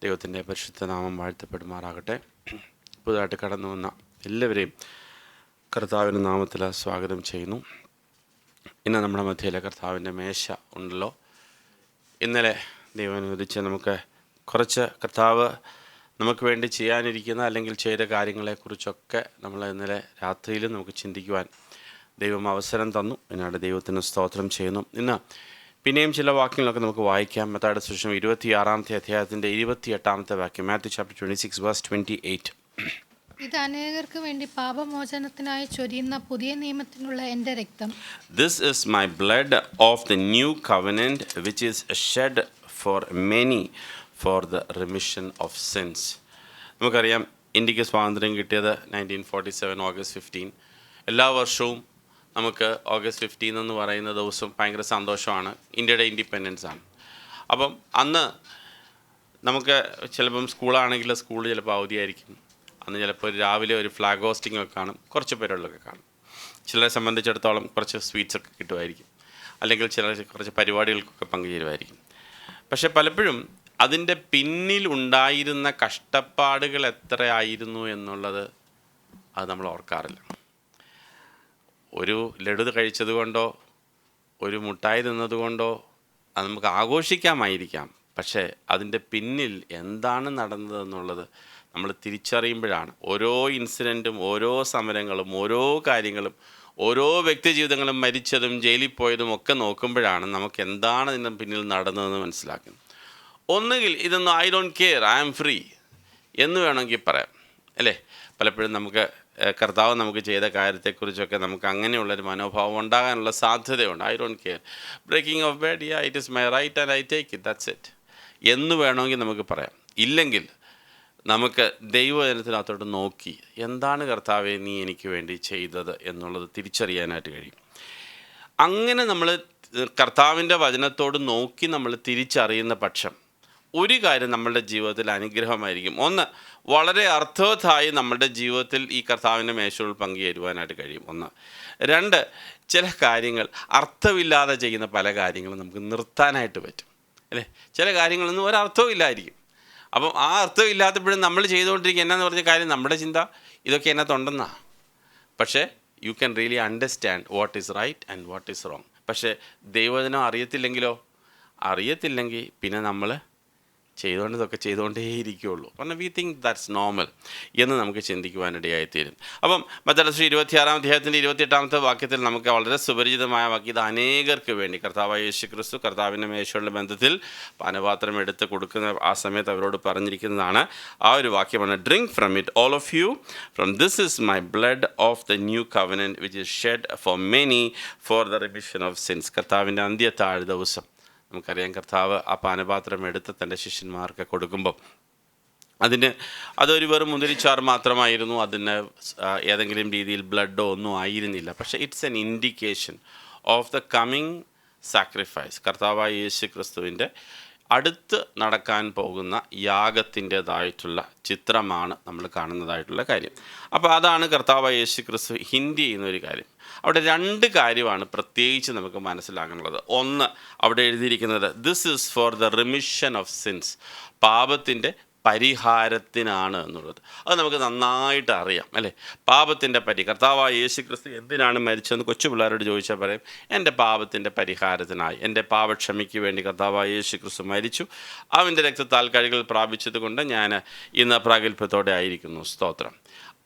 ദൈവത്തിൻ്റെ പരിശുദ്ധ നാമം വാഴ്ത്തപ്പെടുമാറാകട്ടെ. പുതുതായിട്ട് കടന്നു വന്ന എല്ലാവരെയും കർത്താവിൻ്റെ നാമത്തിൽ സ്വാഗതം ചെയ്യുന്നു. ഇന്ന് നമ്മുടെ മധ്യയിലെ കർത്താവിൻ്റെ മേശ ഉണ്ടല്ലോ. ഇന്നലെ ദൈവം അനുവദിച്ച് നമുക്ക് കുറച്ച് കർത്താവ് നമുക്ക് വേണ്ടി ചെയ്യാനിരിക്കുന്ന അല്ലെങ്കിൽ ചെയ്ത കാര്യങ്ങളെക്കുറിച്ചൊക്കെ നമ്മൾ ഇന്നലെ രാത്രിയിൽ നമുക്ക് ചിന്തിക്കുവാൻ ദൈവം അവസരം തന്നു. ഇതിനായിട്ട് ദൈവത്തിന് സ്തോത്രം ചെയ്യുന്നു. ഇന്ന് പിന്നെയും ചില വാക്യങ്ങളൊക്കെ നമുക്ക് വായിക്കാം. മത്തായിയുടെ സുവിശേഷം 26-ാമത്തെ അധ്യായത്തിൻ്റെ 28-ാമത്തെ വാക്യം, മാത്യു ചാപ്റ്റർ 26 വേഴ്സ് 28. ഇത് അനേകർക്ക് വേണ്ടി പാപമോചനത്തിനായി ചൊരിയുന്ന പുതിയ നിയമത്തിനുള്ള എൻ്റെ രക്തം. This is my blood of the new covenant which is shed for many for the remission of sins. നമുക്കറിയാം, ഇന്ത്യക്ക് സ്വാതന്ത്ര്യം കിട്ടിയത് 1947 ഓഗസ്റ്റ് 15. എല്ലാ വർഷവും നമുക്ക് ഓഗസ്റ്റ് 15 എന്ന് പറയുന്ന ദിവസം ഭയങ്കര സന്തോഷമാണ്. ഇന്ത്യയുടെ ഇൻഡിപെൻഡൻസ് ആണ്. അപ്പം അന്ന് നമുക്ക് ചിലപ്പം സ്കൂളാണെങ്കിൽ സ്കൂൾ ചിലപ്പോൾ അവധിയായിരിക്കും. അന്ന് ചിലപ്പോൾ രാവിലെ ഒരു ഫ്ലാഗ് ഹോസ്റ്റിംഗ് ഒക്കെ കാണും, കുറച്ച് പേരുള്ളൊക്കെ കാണും. ചിലരെ സംബന്ധിച്ചിടത്തോളം കുറച്ച് സ്വീറ്റ്സൊക്കെ കിട്ടുമായിരിക്കും, അല്ലെങ്കിൽ കുറച്ച് പരിപാടികൾക്കൊക്കെ പങ്കുചേരുമായിരിക്കും. പക്ഷെ പലപ്പോഴും അതിൻ്റെ പിന്നിലുണ്ടായിരുന്ന കഷ്ടപ്പാടുകൾ എത്രയായിരുന്നു എന്നുള്ളത് അത് നമ്മൾ ഓർക്കാറില്ല. ഒരു ലഡു കഴിച്ചതുകൊണ്ടോ ഒരു മുട്ടായി തിന്നതുകൊണ്ടോ അത് നമുക്ക് ആഘോഷിക്കാമായിരിക്കാം. പക്ഷേ അതിൻ്റെ പിന്നിൽ എന്താണ് നടന്നതെന്നുള്ളത് നമ്മൾ തിരിച്ചറിയുമ്പോഴാണ്. ഓരോ ഇൻസിഡൻറ്റും, ഓരോ സമരങ്ങളും, ഓരോ കാര്യങ്ങളും, ഓരോ വ്യക്തി ജീവിതങ്ങളും, മരിച്ചതും ജയിലിൽ പോയതും ഒക്കെ നോക്കുമ്പോഴാണ് നമുക്ക് എന്താണ് ഇതിൻ്റെ പിന്നിൽ നടന്നതെന്ന് മനസ്സിലാക്കുന്നത്. ഒന്നുകിൽ ഇതൊന്നും I don't care, I am free എന്ന് വേണമെങ്കിൽ പറയാം, അല്ലേ? പലപ്പോഴും നമുക്ക് കർത്താവ് നമുക്ക് ചെയ്ത കാര്യത്തെക്കുറിച്ചൊക്കെ നമുക്ക് അങ്ങനെയുള്ളൊരു മനോഭാവം ഉണ്ടാകാനുള്ള സാധ്യതയുണ്ട്. I don't care, breaking of bed, it is my right and I take it, that's it എന്ന് വേണമെങ്കിൽ നമുക്ക് പറയാം. ഇല്ലെങ്കിൽ നമുക്ക് ദൈവജനത്തിനകത്തോട്ട് നോക്കി എന്താണ് കർത്താവെ നീ എനിക്ക് വേണ്ടി ചെയ്തത് എന്നുള്ളത് തിരിച്ചറിയാനായിട്ട് കഴിയും. അങ്ങനെ നമ്മൾ കർത്താവിൻ്റെ വചനത്തോട് നോക്കി നമ്മൾ തിരിച്ചറിയുന്ന പക്ഷം ഒരു കാര്യം നമ്മളുടെ ജീവിതത്തിൽ അനുഗ്രഹമായിരിക്കും. ഒന്ന്, വളരെ അർത്ഥവത്തായി നമ്മളുടെ ജീവിതത്തിൽ ഈ കർത്താവിൻ്റെ മേശയിൽ പങ്കുചേരുവാനായിട്ട് കഴിയും. ഒന്ന്. രണ്ട്, ചില കാര്യങ്ങൾ അർത്ഥമില്ലാതെ ചെയ്യുന്ന പല കാര്യങ്ങളും നമുക്ക് നിർത്താനായിട്ട് പറ്റും, അല്ലേ? ചില കാര്യങ്ങളൊന്നും ഒരർത്ഥവും ഇല്ലായിരിക്കും. അപ്പം ആ അർത്ഥം ഇല്ലാത്തപ്പോഴും നമ്മൾ ചെയ്തുകൊണ്ടിരിക്കുക എന്നാന്ന് പറഞ്ഞ കാര്യം നമ്മുടെ ചിന്ത ഇതൊക്കെ എന്നതുണ്ടെന്നാണ്. പക്ഷേ you can really understand what is right and what is wrong. പക്ഷേ ദൈവവചനം അറിയത്തില്ലെങ്കിൽ പിന്നെ നമ്മൾ ഇതൊക്കെ ചെയ്തുകൊണ്ടേയിരിക്കുകയുള്ളൂ. കാരണം വി തിങ്ക് ദാറ്റ്സ് നോർമൽ എന്ന് നമുക്ക് ചിന്തിക്കുവാനിടയായിത്തീരും. അപ്പം മത്തായി 26-ാം അധ്യായത്തിൻ്റെ 28-ാമത്തെ വാക്യത്തിൽ നമുക്ക് വളരെ സുപരിചിതമായ വാക്യം, ഇത് അനേകർക്ക് വേണ്ടി കർത്താവായ യേശു ക്രിസ്തു കർത്താവിൻ്റെ മേശയുള്ള ബന്ധത്തിൽ പാനപാത്രം എടുത്ത് കൊടുക്കുന്ന ആ സമയത്ത് അവരോട് പറഞ്ഞിരിക്കുന്നതാണ്. ആ ഒരു വാക്യമാണ്, drink from it all of you, from this is my blood of the new covenant which is shed for many for the remission of sins. കർത്താവിൻ്റെ അന്ത്യത്താഴ് ദിവസം നമുക്കറിയാം, കർത്താവ് ആ പാനപാത്രം എടുത്ത് തൻ്റെ ശിഷ്യന്മാർക്ക് കൊടുക്കുമ്പം അതൊരു വെറും മുന്തിരിച്ചാറ് മാത്രമായിരുന്നു. അതിന് ഏതെങ്കിലും രീതിയിൽ ബ്ലഡോ ഒന്നും ആയിരുന്നില്ല. പക്ഷേ it's an indication of the coming sacrifice. കർത്താവായ യേശു ക്രിസ്തുവിൻ്റെ അടുത്ത് നടക്കാൻ പോകുന്ന യാഗത്തിൻ്റേതായിട്ടുള്ള ചിത്രമാണ് നമ്മൾ കാണുന്നതായിട്ടുള്ള കാര്യം. അപ്പോൾ അതാണ് കർത്താവായ യേശു ക്രിസ്തു ഹിൻഡ് ചെയ്യുന്നൊരു കാര്യം. അവിടെ രണ്ട് കാര്യമാണ് പ്രത്യേകിച്ച് നമുക്ക് മനസ്സിലാക്കാനുള്ളത്. ഒന്ന്, അവിടെ എഴുതിയിരിക്കുന്നത് this is four the remission of since, പാപത്തിൻ്റെ പരിഹാരത്തിനാണ് എന്നുള്ളത്. അത് നമുക്ക് നന്നായിട്ട് അറിയാം, അല്ലേ? പാപത്തിൻ്റെ കർത്താവായ യേശു ക്രിസ്തു എന്തിനാണ് മരിച്ചതെന്ന് കൊച്ചു പിള്ളേരോട് ചോദിച്ചാൽ പറയും, എൻ്റെ പാപത്തിൻ്റെ പരിഹാരത്തിനായി, എൻ്റെ പാപക്ഷമയ്ക്ക് വേണ്ടി കർത്താവായ യേശു ക്രിസ്തു മരിച്ചു. അവൻ്റെ രക്തത്താൽ കഴുകൽ പ്രാപിച്ചത് കൊണ്ട് ഞാൻ ഇന്ന് പ്രാഗൽഭ്യത്തോടെ ആയിരിക്കുന്നു. സ്തോത്രം.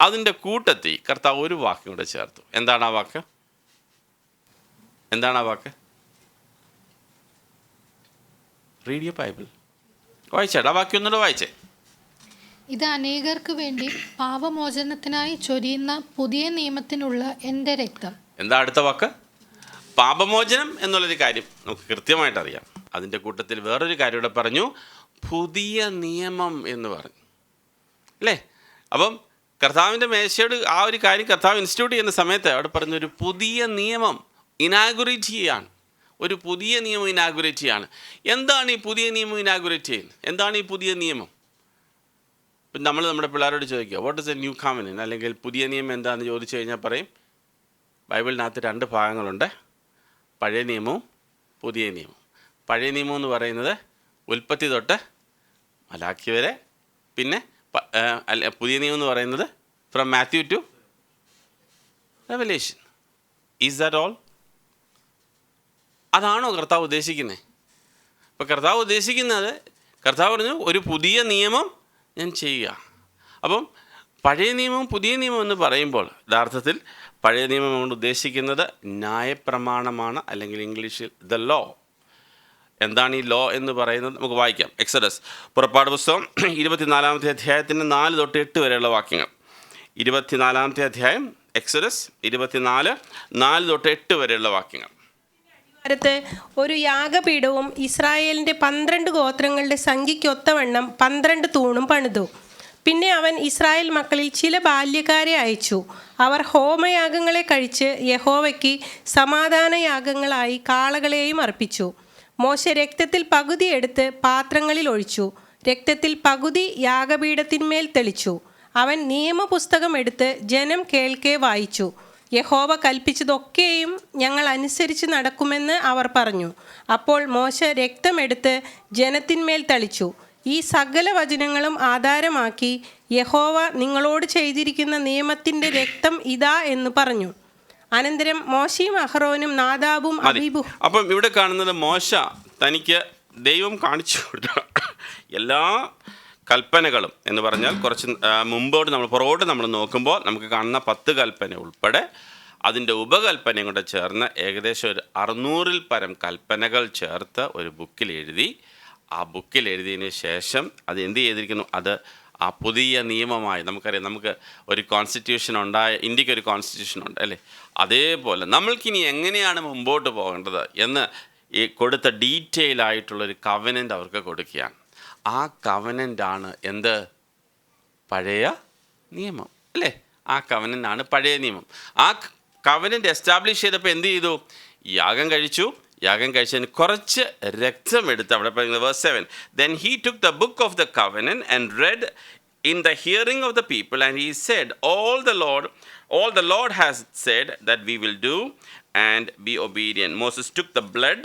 അതിൻ്റെ കൂട്ടത്തിൽ കർത്താവ് ഒരു വാക്കും കൂടെ ചേർത്തു. എന്താണ് ആ വാക്ക്? Read your Bible. വായിച്ചേട്ടാ, വാക്യം ഒന്നുകൂടെ വായിച്ചേ. ഇത് അനേകർക്ക് വേണ്ടി പാപമോചനത്തിനായി ചൊരിയുന്ന പുതിയ നിയമത്തിനുള്ള എൻ്റെ രക്തം. എന്താ അടുത്ത വാക്ക്? പാപമോചനം എന്നുള്ളൊരു കാര്യം നമുക്ക് കൃത്യമായിട്ട് അറിയാം. അതിൻ്റെ കൂട്ടത്തിൽ വേറൊരു കാര്യം ഇവിടെ പറഞ്ഞു, പുതിയ നിയമം എന്ന് പറഞ്ഞു, അല്ലേ? അപ്പം കർത്താവിൻ്റെ മേശയോട് ആ ഒരു കാര്യം കർത്താവ് ഇൻസ്റ്റിറ്റ്യൂട്ട് ചെയ്യുന്ന സമയത്ത് അവിടെ പറഞ്ഞൊരു പുതിയ നിയമം ഇനാഗുറേറ്റ് ചെയ്യുകയാണ്. ഒരു പുതിയ നിയമം ഇനാഗുറേറ്റ് ചെയ്യാണ്. എന്താണ് ഈ പുതിയ നിയമം ഇനാഗുറേറ്റ് ചെയ്യുന്നത്? എന്താണ് ഈ പുതിയ നിയമം? ഇപ്പം നമ്മൾ നമ്മുടെ പിള്ളേരോട് ചോദിക്കുക, what is A new covenant, അല്ലെങ്കിൽ പുതിയ നിയമം എന്താണെന്ന് ചോദിച്ചു കഴിഞ്ഞാൽ പറയും, ബൈബിളിനകത്ത് രണ്ട് ഭാഗങ്ങളുണ്ട്, പഴയ നിയമവും പുതിയ നിയമവും. പഴയ നിയമം എന്ന് പറയുന്നത് ഉൽപ്പത്തി തൊട്ട് മലാക്കി വരെ, പിന്നെ പുതിയ നിയമം എന്ന് പറയുന്നത് from Matthew to Revelation. Is that all? അതാണോ കർത്താവ് ഉദ്ദേശിക്കുന്നത്? ഇപ്പോൾ കർത്താവ് ഉദ്ദേശിക്കുന്നത്, കർത്താവ് പറഞ്ഞു ഒരു പുതിയ നിയമം ഞാൻ ചെയ്യുക. അപ്പം പഴയ നിയമം പുതിയ നിയമം എന്ന് പറയുമ്പോൾ യഥാർത്ഥത്തിൽ പഴയ നിയമം കൊണ്ട് ഉദ്ദേശിക്കുന്നത് ന്യായപ്രമാണമാണ്, അല്ലെങ്കിൽ ഇംഗ്ലീഷിൽ ദ ലോ. എന്താണ് ഈ ലോ എന്ന് പറയുന്നത്? നമുക്ക് വായിക്കാം. എക്സഡസ്, പുറപ്പാട് പുസ്തകം 24-ാമത്തെ അധ്യായത്തിൻ്റെ 4 തൊട്ട് 8 വരെയുള്ള വാക്യങ്ങൾ. 24-ാമത്തെ അധ്യായം എക്സഡസ് 24, 4 തൊട്ട് 8 വരെയുള്ള വാക്യങ്ങൾ. ഒരു യാഗപീഠവും ഇസ്രായേലിന്റെ 12 ഗോത്രങ്ങളുടെ സംഖ്യയ്ക്കൊത്തവണ്ണം 12 തൂണും പണിതു. പിന്നെ അവൻ ഇസ്രായേൽ മക്കളിൽ ചില ബാല്യക്കാരെ അയച്ചു. അവർ ഹോമയാഗങ്ങളെ കഴിച്ച് യഹോവയ്ക്ക് സമാധാനയാഗങ്ങളായി കാളകളെയും അർപ്പിച്ചു. മോശെ രക്തത്തിൽ പകുതി എടുത്ത് പാത്രങ്ങളിൽ ഒഴിച്ചു. രക്തത്തിൽ പകുതി യാഗപീഠത്തിന്മേൽ തെളിച്ചു. അവൻ നിയമപുസ്തകം എടുത്ത് ജനം കേൾക്കെ വായിച്ചു. യഹോവ കൽപ്പിച്ചതൊക്കെയും ഞങ്ങൾ അനുസരിച്ച് നടക്കുമെന്ന് അവർ പറഞ്ഞു. അപ്പോൾ മോശെ രക്തമെടുത്ത് ജനത്തിന്മേൽ തളിച്ചു. ഈ സകല വചനങ്ങളും ആധാരമാക്കി യഹോവ നിങ്ങളോട് ചെയ്തിരിക്കുന്ന നിയമത്തിൻ്റെ രക്തം ഇതാ എന്ന് പറഞ്ഞു. അനന്തരം മോശയും അഹ്റോനും നാദാബും അബീബും. അപ്പം ഇവിടെ കാണുന്നത് മോശ തനിക്ക് ദൈവം കാണിച്ചു കൊടുത്ത എല്ലാ കൽപ്പനകളും എന്ന് പറഞ്ഞാൽ കുറച്ച് പുറകോട്ട് നമ്മൾ നോക്കുമ്പോൾ നമുക്ക് കാണുന്ന 10 കൽപ്പന ഉൾപ്പെടെ അതിൻ്റെ ഉപകൽപ്പനയും കൂടെ ചേർന്ന് ഏകദേശം ഒരു 600-ൽ പരം കൽപ്പനകൾ ചേർത്ത് ഒരു ബുക്കിൽ എഴുതി. ആ ബുക്കിൽ എഴുതിയതിന് ശേഷം അത് എന്ത് ചെയ്തിരിക്കുന്നു? അത് ആ പുതിയ നിയമമായി. നമുക്കറിയാം, നമുക്ക് ഒരു കോൺസ്റ്റിറ്റ്യൂഷൻ ഇന്ത്യക്ക് ഒരു കോൺസ്റ്റിറ്റ്യൂഷൻ ഉണ്ട് അല്ലേ? അതേപോലെ നമ്മൾക്കിനി എങ്ങനെയാണ് മുമ്പോട്ട് പോകേണ്ടത് എന്ന് ഈ കൊടുത്ത ഡീറ്റെയിൽ ആയിട്ടുള്ളൊരു കവനൻ്റ് അവർക്ക് കൊടുക്കുകയാണ്. ആ കവനൻ്റാണ് എന്ത്? പഴയ നിയമം അല്ലേ? ആ കവനൻ്റാണ് പഴയ നിയമം. ആ കവനൻ്റ് എസ്റ്റാബ്ലിഷ് ചെയ്തപ്പോൾ എന്ത് ചെയ്തു? യാഗം കഴിച്ചു. യാഗം കഴിച്ചതിന് കുറച്ച് രക്തമെടുത്ത്, അവിടെ പറയുന്നത് verse 7, then he took the book of the covenant and read in the hearing of the people, and he said, all the Lord has said that we will do and be obedient. Moses took the blood,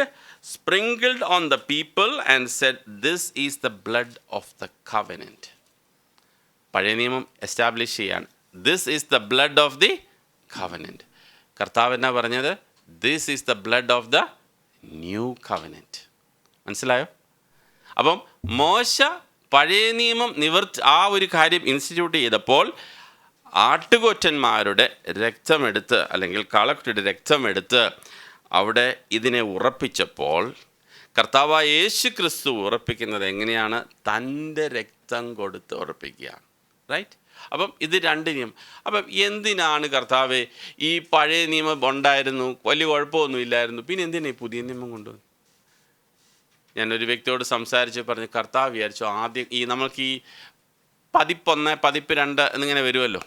sprinkled on the people, and said, this is the blood of the covenant. പഴയ നിയമം establish ചെയ്യാണ്. This is the blood of the covenant. കർത്താവ് എന്നാ പറഞ്ഞത്? This is the blood of the new covenant. മനസ്സിലായോ? അപ്പം മോശ പഴയ നിയമം ആ ഒരു കാര്യം ഇൻസ്റ്റിറ്റ്യൂട്ട് ചെയ്തപ്പോൾ ആട്ടുകൊറ്റന്മാരുടെ രക്തമെടുത്ത്, അല്ലെങ്കിൽ കാളക്കുട്ടിയുടെ രക്തമെടുത്ത് അവിടെ ഇതിനെ ഉറപ്പിച്ചപ്പോൾ കർത്താവായ യേശു ക്രിസ്തു ഉറപ്പിക്കുന്നത് എങ്ങനെയാണ്? തൻ്റെ രക്തം കൊടുത്ത് ഉറപ്പിക്കുകയാണ്. റൈറ്റ്? അപ്പം ഇത് 2 നിയമം. അപ്പം എന്തിനാണ് കർത്താവെ ഈ പഴയ നിയമം ഉണ്ടായിരുന്നു, വലിയ കുഴപ്പമൊന്നുമില്ലായിരുന്നു, പിന്നെ എന്തിനാണ് ഈ പുതിയ നിയമം കൊണ്ടുവന്നു? ഞാനൊരു വ്യക്തിയോട് സംസാരിച്ച് പറഞ്ഞു, കർത്താവ് വിചാരിച്ചു ആദ്യം നമ്മൾക്ക് ഈ പതിപ്പ് 1, പതിപ്പ് 2 എന്നിങ്ങനെ വരുമല്ലോ.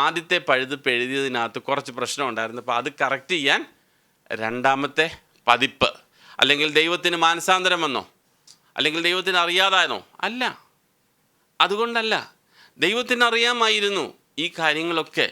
ആദ്യത്തെ പഴുതിപ്പ് എഴുതിയതിനകത്ത് കുറച്ച് പ്രശ്നം ഉണ്ടായിരുന്നു. അപ്പോൾ അത് കറക്റ്റ് ചെയ്യാൻ 2ാമത്തെ പതിപ്പ്, അല്ലെങ്കിൽ ദൈവത്തിന് മാനസാന്തരം വന്നോ, അല്ലെങ്കിൽ ദൈവത്തിന് അറിയാതായിരുന്നോ? അല്ല, അതുകൊണ്ടല്ല. ദൈവത്തിന് അറിയാമായിരുന്നു ഈ കാര്യങ്ങളൊക്കെ.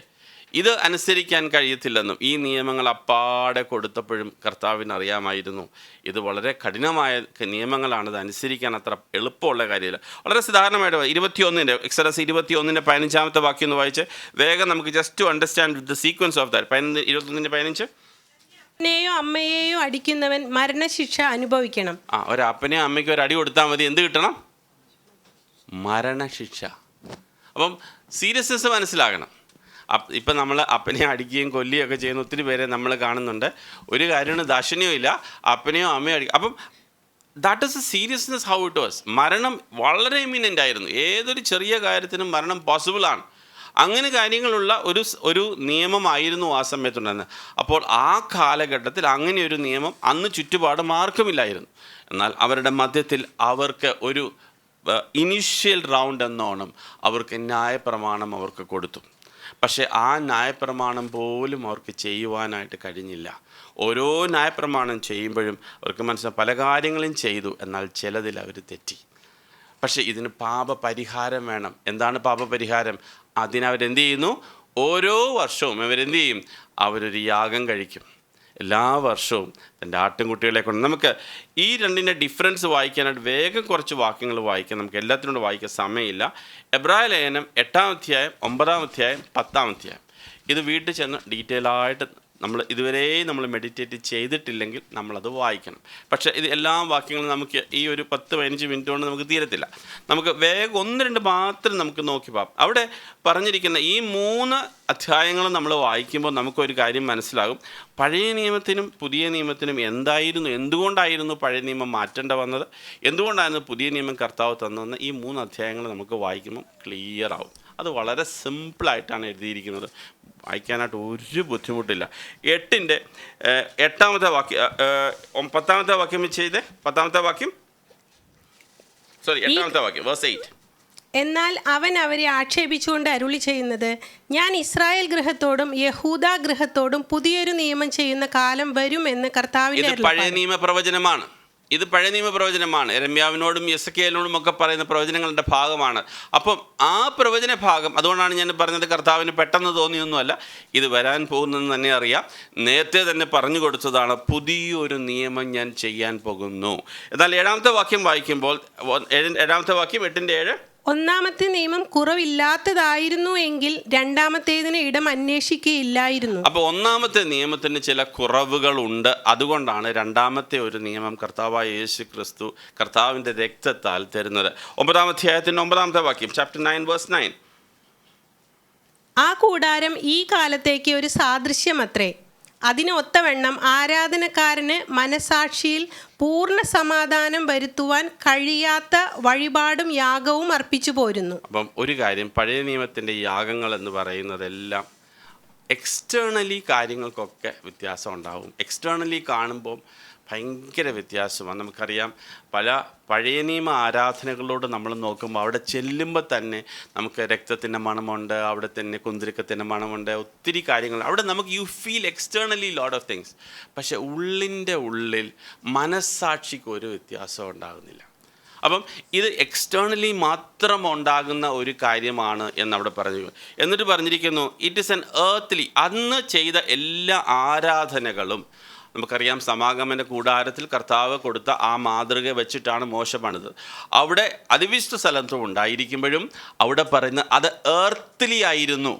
ഇത് അനുസരിക്കാൻ കഴിയത്തില്ലെന്നും ഈ നിയമങ്ങൾ അപ്പാടെ കൊടുത്തപ്പോഴും കർത്താവിന് അറിയാമായിരുന്നു ഇത് വളരെ കഠിനമായ നിയമങ്ങളാണ്, ഇത് അനുസരിക്കാൻ അത്ര എളുപ്പമുള്ള കാര്യമില്ല. വളരെ സാധാരണമായിട്ട് 21 എക്സഡസ് 21 15-ാമത്തെ വാക്യം ഒന്ന് വായിച്ച് വേഗം നമുക്ക് just to understand the sequence of that. 21-15. അപ്പനെയോ അമ്മയെയോ അടിക്കുന്നവൻ മരണശിക്ഷ അനുഭവിക്കണം. ഒരു അപ്പനെയോ അമ്മയ്ക്കോ ഒരു അടി കൊടുത്താൽ മതി, എന്ത് കിട്ടണം? മരണശിക്ഷ. അപ്പം സീരിയസ്നെസ് മനസ്സിലാകണം. ഇപ്പം നമ്മൾ അപ്പനെ അടിക്കുകയും കൊല്ലുകയൊക്കെ ചെയ്യുന്ന ഒത്തിരി പേരെ നമ്മൾ കാണുന്നുണ്ട്. ഒരു കാര്യമാണ്, ദാക്ഷിണ്യവും ഇല്ല, അപ്പനെയോ അമ്മയോ അടിക്കുക. അപ്പം that is A seriousness how it was. മരണം വളരെ ഇമിനൻ്റ് ആയിരുന്നു. ഏതൊരു ചെറിയ കാര്യത്തിനും മരണം പോസിബിളാണ്. അങ്ങനെ കാര്യങ്ങളുള്ള ഒരു നിയമമായിരുന്നു ആ സമയത്തുണ്ടായിരുന്നത്. അപ്പോൾ ആ കാലഘട്ടത്തിൽ അങ്ങനെയൊരു നിയമം അന്ന് ചുറ്റുപാടും ആർക്കുമില്ലായിരുന്നു. എന്നാൽ അവരുടെ മധ്യത്തിൽ അവർക്ക് ഒരു ഇനീഷ്യൽ റൗണ്ട് എന്നോണം അവർക്ക് ന്യായപ്രമാണം അവർക്ക് കൊടുത്തു. പക്ഷേ ആ ന്യായപ്രമാണം പോലും അവർക്ക് ചെയ്യുവാനായിട്ട് കഴിഞ്ഞില്ല. ഓരോ ന്യായപ്രമാണം ചെയ്യുമ്പോഴും അവർക്ക് മനസ്സിലായി പല കാര്യങ്ങളും ചെയ്തു, എന്നാൽ ചിലതിൽ അവർ തെറ്റി. പക്ഷേ ഇതിന് പാപപരിഹാരം വേണം. എന്താണ് പാപപരിഹാരം? അതിനവരെന്ത് ചെയ്യുന്നു? ഓരോ വർഷവും അവരെന്ത് ചെയ്യും? അവരൊരു യാഗം കഴിക്കും. എല്ലാ വർഷവും തൻ്റെ ആട്ടിൻകുട്ടികളെ കൊണ്ട് നമുക്ക് ഈ രണ്ടിൻ്റെ ഡിഫറൻസ് വായിക്കാനായിട്ട് വേഗം കുറച്ച് വാക്യങ്ങൾ വായിക്കാം. നമുക്ക് എല്ലാത്തിനോട് വായിക്കാൻ സമയമില്ല. എബ്രായ ലേഖനം 8-ാം അധ്യായം 9-ാം അധ്യായം 10-ാം അധ്യായം ഇത് വീട്ടിൽ ചെന്ന് ഡീറ്റെയിൽ ആയിട്ട് നമ്മൾ മെഡിറ്റേറ്റ് ചെയ്തിട്ടില്ലെങ്കിൽ നമ്മളത് വായിക്കണം. പക്ഷേ ഇത് എല്ലാ വാക്യങ്ങളും നമുക്ക് ഈ ഒരു 10-15 മിനിറ്റ് കൊണ്ട് നമുക്ക് തീരത്തില്ല. നമുക്ക് വേഗം 1-2 മാത്രം നമുക്ക് നോക്കി പോകാം. അവിടെ പറഞ്ഞിരിക്കുന്ന ഈ 3 അധ്യായങ്ങളും നമ്മൾ വായിക്കുമ്പോൾ നമുക്കൊരു കാര്യം മനസ്സിലാകും. പഴയ നിയമത്തിനും പുതിയ നിയമത്തിനും എന്തുകൊണ്ടായിരുന്നു പഴയ നിയമം മാറ്റേണ്ട വന്നത്, എന്തുകൊണ്ടായിരുന്നു പുതിയ നിയമം കർത്താവ് തന്നതെന്ന് ഈ 3 അധ്യായങ്ങൾ നമുക്ക് വായിക്കുമ്പോൾ ക്ലിയർ ആവും. അത് വളരെ സിമ്പിളായിട്ടാണ് എഴുതിയിരിക്കുന്നത്, വായിക്കാനായിട്ട് ഒരു ബുദ്ധിമുട്ടില്ല. 8-ാമത്തെ വാക്യം 10-ാമത്തെ വാക്യം ചെയ്തേ 10-ാമത്തെ വാക്യം 8-ാമത്തെ വാക്യം വേഴ്സ് 8. എന്നാൽ അവൻ അവരെ ആക്ഷേപിച്ചുകൊണ്ട് അരുളി ചെയ്യുന്നത്, ഞാൻ ഇസ്രായേൽ ഗൃഹത്തോടും യഹൂദ ഗൃഹത്തോടും പുതിയൊരു നിയമം ചെയ്യുന്ന കാലം വരും എന്ന് കർത്താവിന്റെ പഴയ നിയമ പ്രവചനമാണ്. ഇത് പഴയ നിയമ പ്രവചനമാണ്. യെരമ്യാവിനോടും യെസക്കേലിനോടും ഒക്കെ പറയുന്ന പ്രവചനങ്ങളുടെ ഭാഗമാണ്. അപ്പം ആ പ്രവചന ഭാഗം, അതുകൊണ്ടാണ് ഞാൻ പറഞ്ഞത് കർത്താവിന് പെട്ടെന്ന് തോന്നിയൊന്നുമല്ല, ഇത് വരാൻ പോകുന്നതെന്ന് തന്നെ അറിയാം. നേരത്തെ തന്നെ പറഞ്ഞു കൊടുത്തതാണ്, പുതിയൊരു നിയമം ഞാൻ ചെയ്യാൻ പോകുന്നു. എന്നാൽ 7-ാമത്തെ വാക്യം വായിക്കുമ്പോൾ 7-ാമത്തെ വാക്യം 8-7, ഒന്നാമത്തെ നിയമം കുറവില്ലാത്തതായിരുന്നു എങ്കിൽ രണ്ടാമത്തേതിന് ഇടം അന്വേഷിക്കുകയില്ലായിരുന്നു. അപ്പോൾ ഒന്നാമത്തെ നിയമത്തിന് ചില കുറവുകളുണ്ട്. അതുകൊണ്ടാണ് രണ്ടാമത്തെ ഒരു നിയമം കർത്താവായ യേശു ക്രിസ്തു കർത്താവിൻ്റെ രക്തത്താൽ തരുന്നത്. 9-ാം അധ്യായത്തിൻ്റെ 9-ാമത്തെ വാക്യം, ചാപ്റ്റർ 9 വേഴ്സ് 9. ആ കൂടാരം ഈ കാലത്തേക്ക് ഒരു സാദൃശ്യമത്രേ. അതിന് ഒത്തവണ്ണം ആരാധനക്കാരന് മനസാക്ഷിയിൽ പൂർണ്ണ സമാധാനം വരുത്തുവാൻ കഴിയാത്ത വഴിപാടും യാഗവും അർപ്പിച്ചു പോരുന്നു. അപ്പം ഒരു കാര്യം, പഴയ നിയമത്തിൻ്റെ യാഗങ്ങൾ എന്ന് പറയുന്നതെല്ലാം എക്സ്റ്റേണലി കാര്യങ്ങൾക്കൊക്കെ വ്യത്യാസം ഉണ്ടാവും. എക്സ്റ്റേണലി കാണുമ്പോൾ ഭയങ്കര വ്യത്യാസമാണ്. നമുക്കറിയാം, പല പഴയ നിയമ ആരാധനകളോട് നമ്മൾ നോക്കുമ്പോൾ അവിടെ ചെല്ലുമ്പോൾ തന്നെ നമുക്ക് രക്തത്തിൻ്റെ മണമുണ്ട്, അവിടെ തന്നെ കുന്തിരിക്കത്തിൻ്റെ മണമുണ്ട്, ഒത്തിരി കാര്യങ്ങൾ അവിടെ നമുക്ക് feel externally lot of things. പക്ഷെ ഉള്ളിൻ്റെ ഉള്ളിൽ മനസ്സാക്ഷിക്ക് ഒരു വ്യത്യാസം ഉണ്ടാകുന്നില്ല. അപ്പം ഇത് എക്സ്റ്റേണലി മാത്രം ഉണ്ടാകുന്ന ഒരു കാര്യമാണ് എന്നവിടെ പറഞ്ഞു. എന്നിട്ട് പറഞ്ഞിരിക്കുന്നു, ഇറ്റ് ഈസ് എൻ ഏർത്ത്ലി. അന്ന് ചെയ്ത എല്ലാ ആരാധനകളും നമുക്കറിയാം, സമാഗമന കൂടാരത്തിൽ കർത്താവ് കൊടുത്ത ആ മാതൃക വെച്ചിട്ടാണ് മോശ പണിത്. അവിടെ അതിവിശുദ്ധ സ്ഥലത്തും ഉണ്ടായിരിക്കുമ്പോഴും അവിടെ പറയുന്ന അത് ഏർത്ത്ലി ആയിരുന്നു.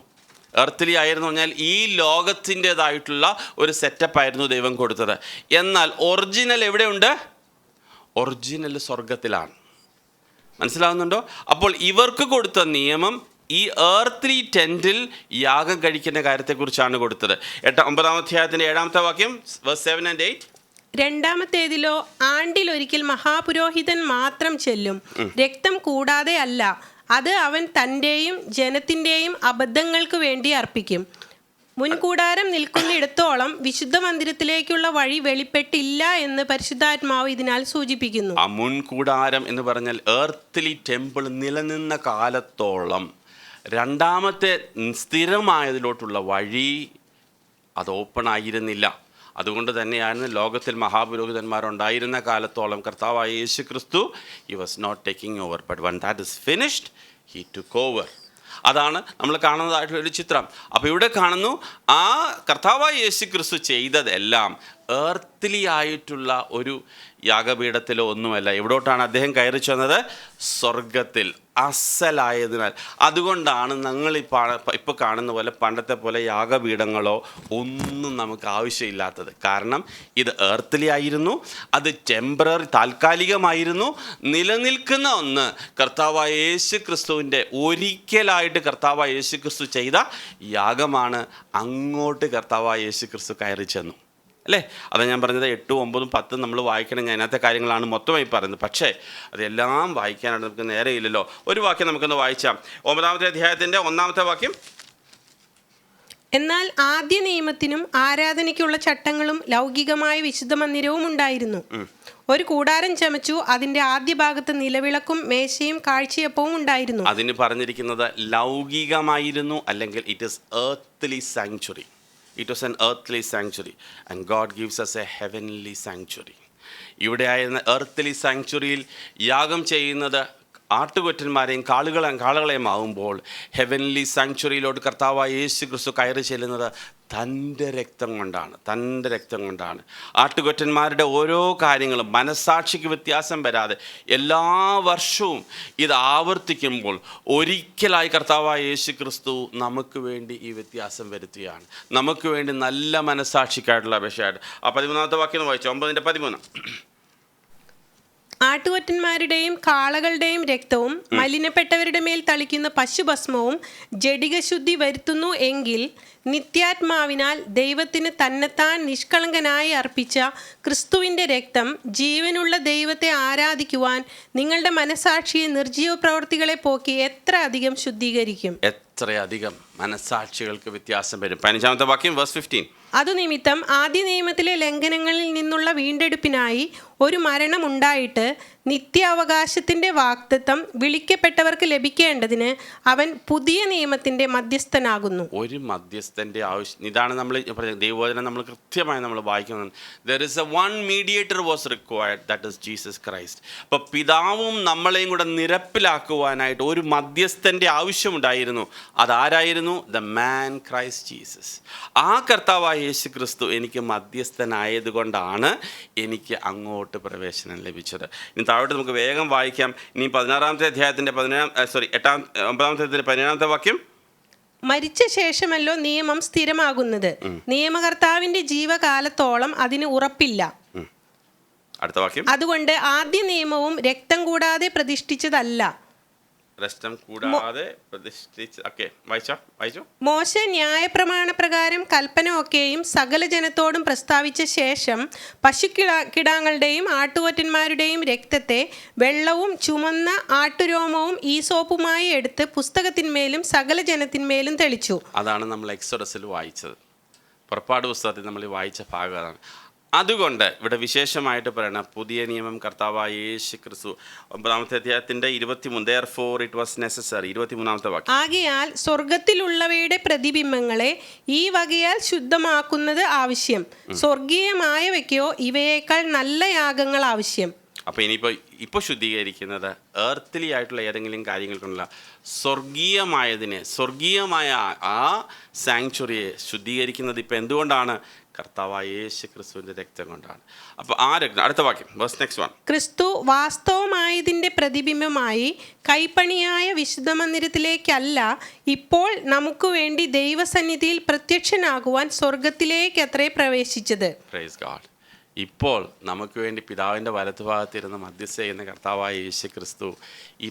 ഏർത്ത്ലി ആയിരുന്നു പറഞ്ഞാൽ ഈ ലോകത്തിൻ്റെതായിട്ടുള്ള ഒരു സെറ്റപ്പായിരുന്നു ദൈവം കൊടുത്തത്. എന്നാൽ ഒറിജിനൽ എവിടെയുണ്ട്? ഒറിജിനൽ സ്വർഗത്തിലാണ്. മനസ്സിലാവുന്നുണ്ടോ? അപ്പോൾ ഇവർക്ക് കൊടുത്ത നിയമം ഈ ഏർത്ത്ലി ടെൻറ്റിൽ യാഗം കഴിക്കുന്ന കാര്യത്തെക്കുറിച്ചാണ് കൊടുത്തത്. 9-ാം അധ്യായത്തിൻ്റെ 7-ാമത്തെ വാക്യം വേഴ്സ് 7 and 8. രണ്ടാമത്തേതിലോ ആണ്ടിലൊരിക്കൽ മഹാപുരോഹിതൻ മാത്രം ചെല്ലും, രക്തം കൂടാതെ അല്ല. അത് അവൻ തൻ്റെയും ജനത്തിൻ്റെയും അബദ്ധങ്ങൾക്ക് വേണ്ടി അർപ്പിക്കും. മുൻകൂടാരം നിൽക്കുന്നിടത്തോളം വിശുദ്ധ മന്ദിരത്തിലേക്കുള്ള വഴി വെളിപ്പെട്ടില്ല എന്ന് പരിശുദ്ധാത്മാവ് ഇതിനാൽ സൂചിപ്പിക്കുന്നു. ആ മുൻകൂടാരം എന്ന് പറഞ്ഞാൽ ഏർത്ത്ലി ടെമ്പിൾ നിലനിന്ന കാലത്തോളം രണ്ടാമത്തെ സ്ഥിരമായതിലോട്ടുള്ള വഴി അത് ഓപ്പൺ ആയിരുന്നില്ല. അതുകൊണ്ട് തന്നെയാണ് ലോകത്തിൽ മഹാപുരോഹിതന്മാരുണ്ടായിരുന്ന കാലത്തോളം കർത്താവായ യേശു ക്രിസ്തു he was not taking over, but one that is finished he took over. അതാണ് നമ്മൾ കാണുന്നതായിട്ടൊരു ചിത്രം. അപ്പോൾ ഇവിടെ കാണുന്നു, ആ കർത്താവായ യേശു ക്രിസ്തു ചെയ്തതെല്ലാം ഏർത്ത്ലി ആയിട്ടുള്ള ഒരു യാഗപീഠത്തിലോ ഒന്നുമല്ല. എവിടോട്ടാണ് അദ്ദേഹം കയറി ചെന്നത്? സ്വർഗത്തിൽ, അസലായതിനാൽ. അതുകൊണ്ടാണ് ഞങ്ങൾ ഇപ്പോൾ കാണുന്ന പോലെ പണ്ടത്തെ പോലെ യാഗപീഠങ്ങളോ ഒന്നും നമുക്ക് ആവശ്യമില്ലാത്തത്. കാരണം ഇത് ഏർത്ത്ലി ആയിരുന്നു, അത് ടെമ്പററി, താൽക്കാലികമായിരുന്നു. നിലനിൽക്കുന്ന ഒന്ന് കർത്താവായ യേശു ക്രിസ്തുവിൻ്റെ ഒരിക്കലായിട്ട് കർത്താവായ യേശു ക്രിസ്തു ചെയ്ത യാഗമാണ്. അങ്ങോട്ട് കർത്താവായ യേശു ക്രിസ്തു കയറി ചെന്നു, അല്ലേ? അതാണ് ഞാൻ പറഞ്ഞത്. 8, 9, 10 നമ്മൾ വായിക്കണം. ഞാൻ അതിനകത്തെ കാര്യങ്ങളാണ് മൊത്തമായി പറയുന്നത്. പക്ഷേ അതെല്ലാം വായിക്കാനായിട്ട് നമുക്ക് നേരെയില്ലല്ലോ. ഒരു വാക്യം നമുക്കൊന്ന് വായിച്ചാം. 9-ാമത്തെ അധ്യായത്തിൻ്റെ 1-ാമത്തെ വാക്യം. എന്നാൽ ആദ്യ നിയമത്തിനും ആരാധനയ്ക്കുള്ള ചട്ടങ്ങളും ലൗകികമായ വിശുദ്ധ മന്ദിരവും ഉണ്ടായിരുന്നു. ഒരു കൂടാരം ചമച്ചു, അതിൻ്റെ ആദ്യ ഭാഗത്ത് നിലവിളക്കും മേശയും കാഴ്ചയപ്പവും ഉണ്ടായിരുന്നു. അതിന് പറഞ്ഞിരിക്കുന്നത് ലൗകികമായിരുന്നു, അല്ലെങ്കിൽ it is earthly sanctuary. It was an earthly sanctuary and God gives us a heavenly sanctuary. ഇവിടെ ആയിരുന്ന earthly sanctuaryയിൽ യാഗം ചെയ്യുന്നത് ആട്ടുകൊറ്റന്മാരെയും കാളുകളെയും ആവുമ്പോൾ ഹെവൻലി സാങ്ച്വറിയിലോട്ട് കർത്താവായ യേശു ക്രിസ്തു കയറി ചെല്ലുന്നത് തൻ്റെ രക്തം കൊണ്ടാണ്. ആട്ടുകൊറ്റന്മാരുടെ ഓരോ കാര്യങ്ങളും മനസ്സാക്ഷിക്ക് വ്യത്യാസം വരാതെ എല്ലാ വർഷവും ഇത് ആവർത്തിക്കുമ്പോൾ ഒരിക്കലായി കർത്താവായ യേശു ക്രിസ്തു നമുക്ക് വേണ്ടി ഈ വ്യത്യാസം വരുത്തുകയാണ്. നമുക്ക് വേണ്ടി നല്ല മനസ്സാക്ഷിക്കായിട്ടുള്ള അപേക്ഷയായിട്ട്. ആ 13-ാമത്തെ വാക്യം വായിച്ചു, 9:13. ആട്ടുകൊറ്റന്മാരുടെയും കാളകളുടെയും രക്തവും മലിനപ്പെട്ടവരുടെ മേൽ തളിക്കുന്ന പശുഭസ്മവും ജഡികശുദ്ധി വരുത്തുന്നു എങ്കിൽ നിത്യാത്മാവിനാൽ ദൈവത്തിന് തന്നെത്താൻ നിഷ്കളങ്കനായി അർപ്പിച്ച ക്രിസ്തുവിൻ്റെ രക്തം ജീവനുള്ള ദൈവത്തെ ആരാധിക്കുവാൻ നിങ്ങളുടെ മനസാക്ഷിയെ നിർജ്ജീവ പ്രവൃത്തികളെ പോക്കി എത്ര അധികം ശുദ്ധീകരിക്കും. എത്രയധികം മനസാക്ഷികൾക്ക് വ്യത്യാസം വരും. 15-ാമത്തെ വാക്യം വേഴ്സ് 15. അതുനിമിത്തം ആദ്യ നിയമത്തിലെ ലംഘനങ്ങളിൽ നിന്നുള്ള വീണ്ടെടുപ്പിനായി ഒരു മരണമുണ്ടായിട്ട് നിത്യാവകാശത്തിൻ്റെ വാഗ്ദത്തം വിളിക്കപ്പെട്ടവർക്ക് ലഭിക്കേണ്ടതിന് അവൻ പുതിയ നിയമത്തിൻ്റെ മധ്യസ്ഥനാകുന്നു. ഒരു മധ്യസ്ഥൻ്റെ ആവശ്യം ഇതാണ്. നമ്മൾ ദൈവവചനം നമ്മൾ കൃത്യമായി നമ്മൾ വായിക്കുന്നത്. There is a one mediator was required, that is Jesus Christ. അപ്പോൾ പിതാവും നമ്മളെയും കൂടെ നിരപ്പിലാക്കുവാനായിട്ട് ഒരു മധ്യസ്ഥൻ്റെ ആവശ്യമുണ്ടായിരുന്നു. അതാരായിരുന്നു? The man Christ Jesus. ആ കർത്താവായ യേശു ക്രിസ്തു എനിക്ക് മധ്യസ്ഥനായതുകൊണ്ടാണ് എനിക്ക് അങ്ങോട്ട് പ്രവേശനം ലഭിച്ചത്. ഇനി താഴോട്ട് നമുക്ക് വേഗം വായിക്കാം. ഇനി 16-ാമത്തെ അധ്യായത്തിൻ്റെ 9-ാമത്തെ 17-ാമത്തെ വാക്യം. മരിച്ച ശേഷമല്ലോ നിയമം സ്ഥിരമാകുന്നത്, നിയമകർത്താവിന്റെ ജീവകാലത്തോളം അതിന് ഉറപ്പില്ല. അടുത്ത വാക്യം. അതുകൊണ്ട് ആദ്യ നിയമവും രക്തം കൂടാതെ പ്രതിഷ്ഠിച്ചതല്ല. മോശ ന്യായപ്രമാണപ്രകാരം കൽപ്പന ഒക്കെയും സകല ജനത്തോടും പ്രസ്താവിച്ച ശേഷം പശുക്കിടാങ്ങളുടെയും ആട്ടുകൊറ്റന്മാരുടെയും രക്തത്തെ വെള്ളവും ചുമന്ന ആട്ടുരോമവും ഈസോപ്പുമായി എടുത്ത് പുസ്തകത്തിന്മേലും സകല ജനത്തിന്മേലും തെളിച്ചു. അതാണ് നമ്മൾ എക്സോഡസിൽ വായിച്ചത്. പുറപ്പാട് പുസ്തകത്തിൽ നമ്മൾ വായിച്ച ഭാഗം അതാണ്. അതുകൊണ്ട് ഇവിടെ വിശേഷമായിട്ട് പറയണ പുതിയ നിയമം കർത്താവായ യേശു ക്രിസ്തു 9-ാമത്തെ അധ്യായത്തിൻ്റെ 23. Therefore it was necessary. 23-ാമത്തെ വാക്യം. ആകയാൽ സ്വർഗത്തിലുള്ളവയുടെ പ്രതിബിംബങ്ങളെ ഈ വകയാൽ ശുദ്ധമാക്കുന്നത് ആവശ്യം, സ്വർഗീയമായവയ്ക്കോ ഇവയേക്കാൾ നല്ല യാഗങ്ങൾ ആവശ്യം. അപ്പോൾ ഇപ്പോൾ ശുദ്ധീകരിക്കുന്നത് എർത്തിലി ആയിട്ടുള്ള ഏതെങ്കിലും കാര്യങ്ങൾ കൊണ്ടല്ല, സ്വർഗീയമായ ആ സാങ്ച്വറിയെ ശുദ്ധീകരിക്കുന്നത് ഇപ്പോൾ എന്തുകൊണ്ടാണ്? കർത്താവായ യേശു ക്രിസ്തുവിൻ്റെ രക്തം കൊണ്ടാണ്. അപ്പോൾ ആ രക്തം. അടുത്ത വാക്യം, നെക്സ്റ്റ് വൺ. ക്രിസ്തു വാസ്തവമായതിൻ്റെ പ്രതിബിംബമായി കൈപ്പണിയായ വിശുദ്ധ മന്ദിരത്തിലേക്കല്ല, ഇപ്പോൾ നമുക്ക് വേണ്ടി ദൈവസന്നിധിയിൽ പ്രത്യക്ഷനാകുവാൻ സ്വർഗത്തിലേക്കത്രേ പ്രവേശിച്ചത്. Praise God. ഇപ്പോൾ നമുക്ക് വേണ്ടി പിതാവിൻ്റെ വലത്തുഭാഗത്തിരുന്ന് മധ്യസ്ഥ ചെയ്യുന്ന കർത്താവായ യേശു ക്രിസ്തു, ഈ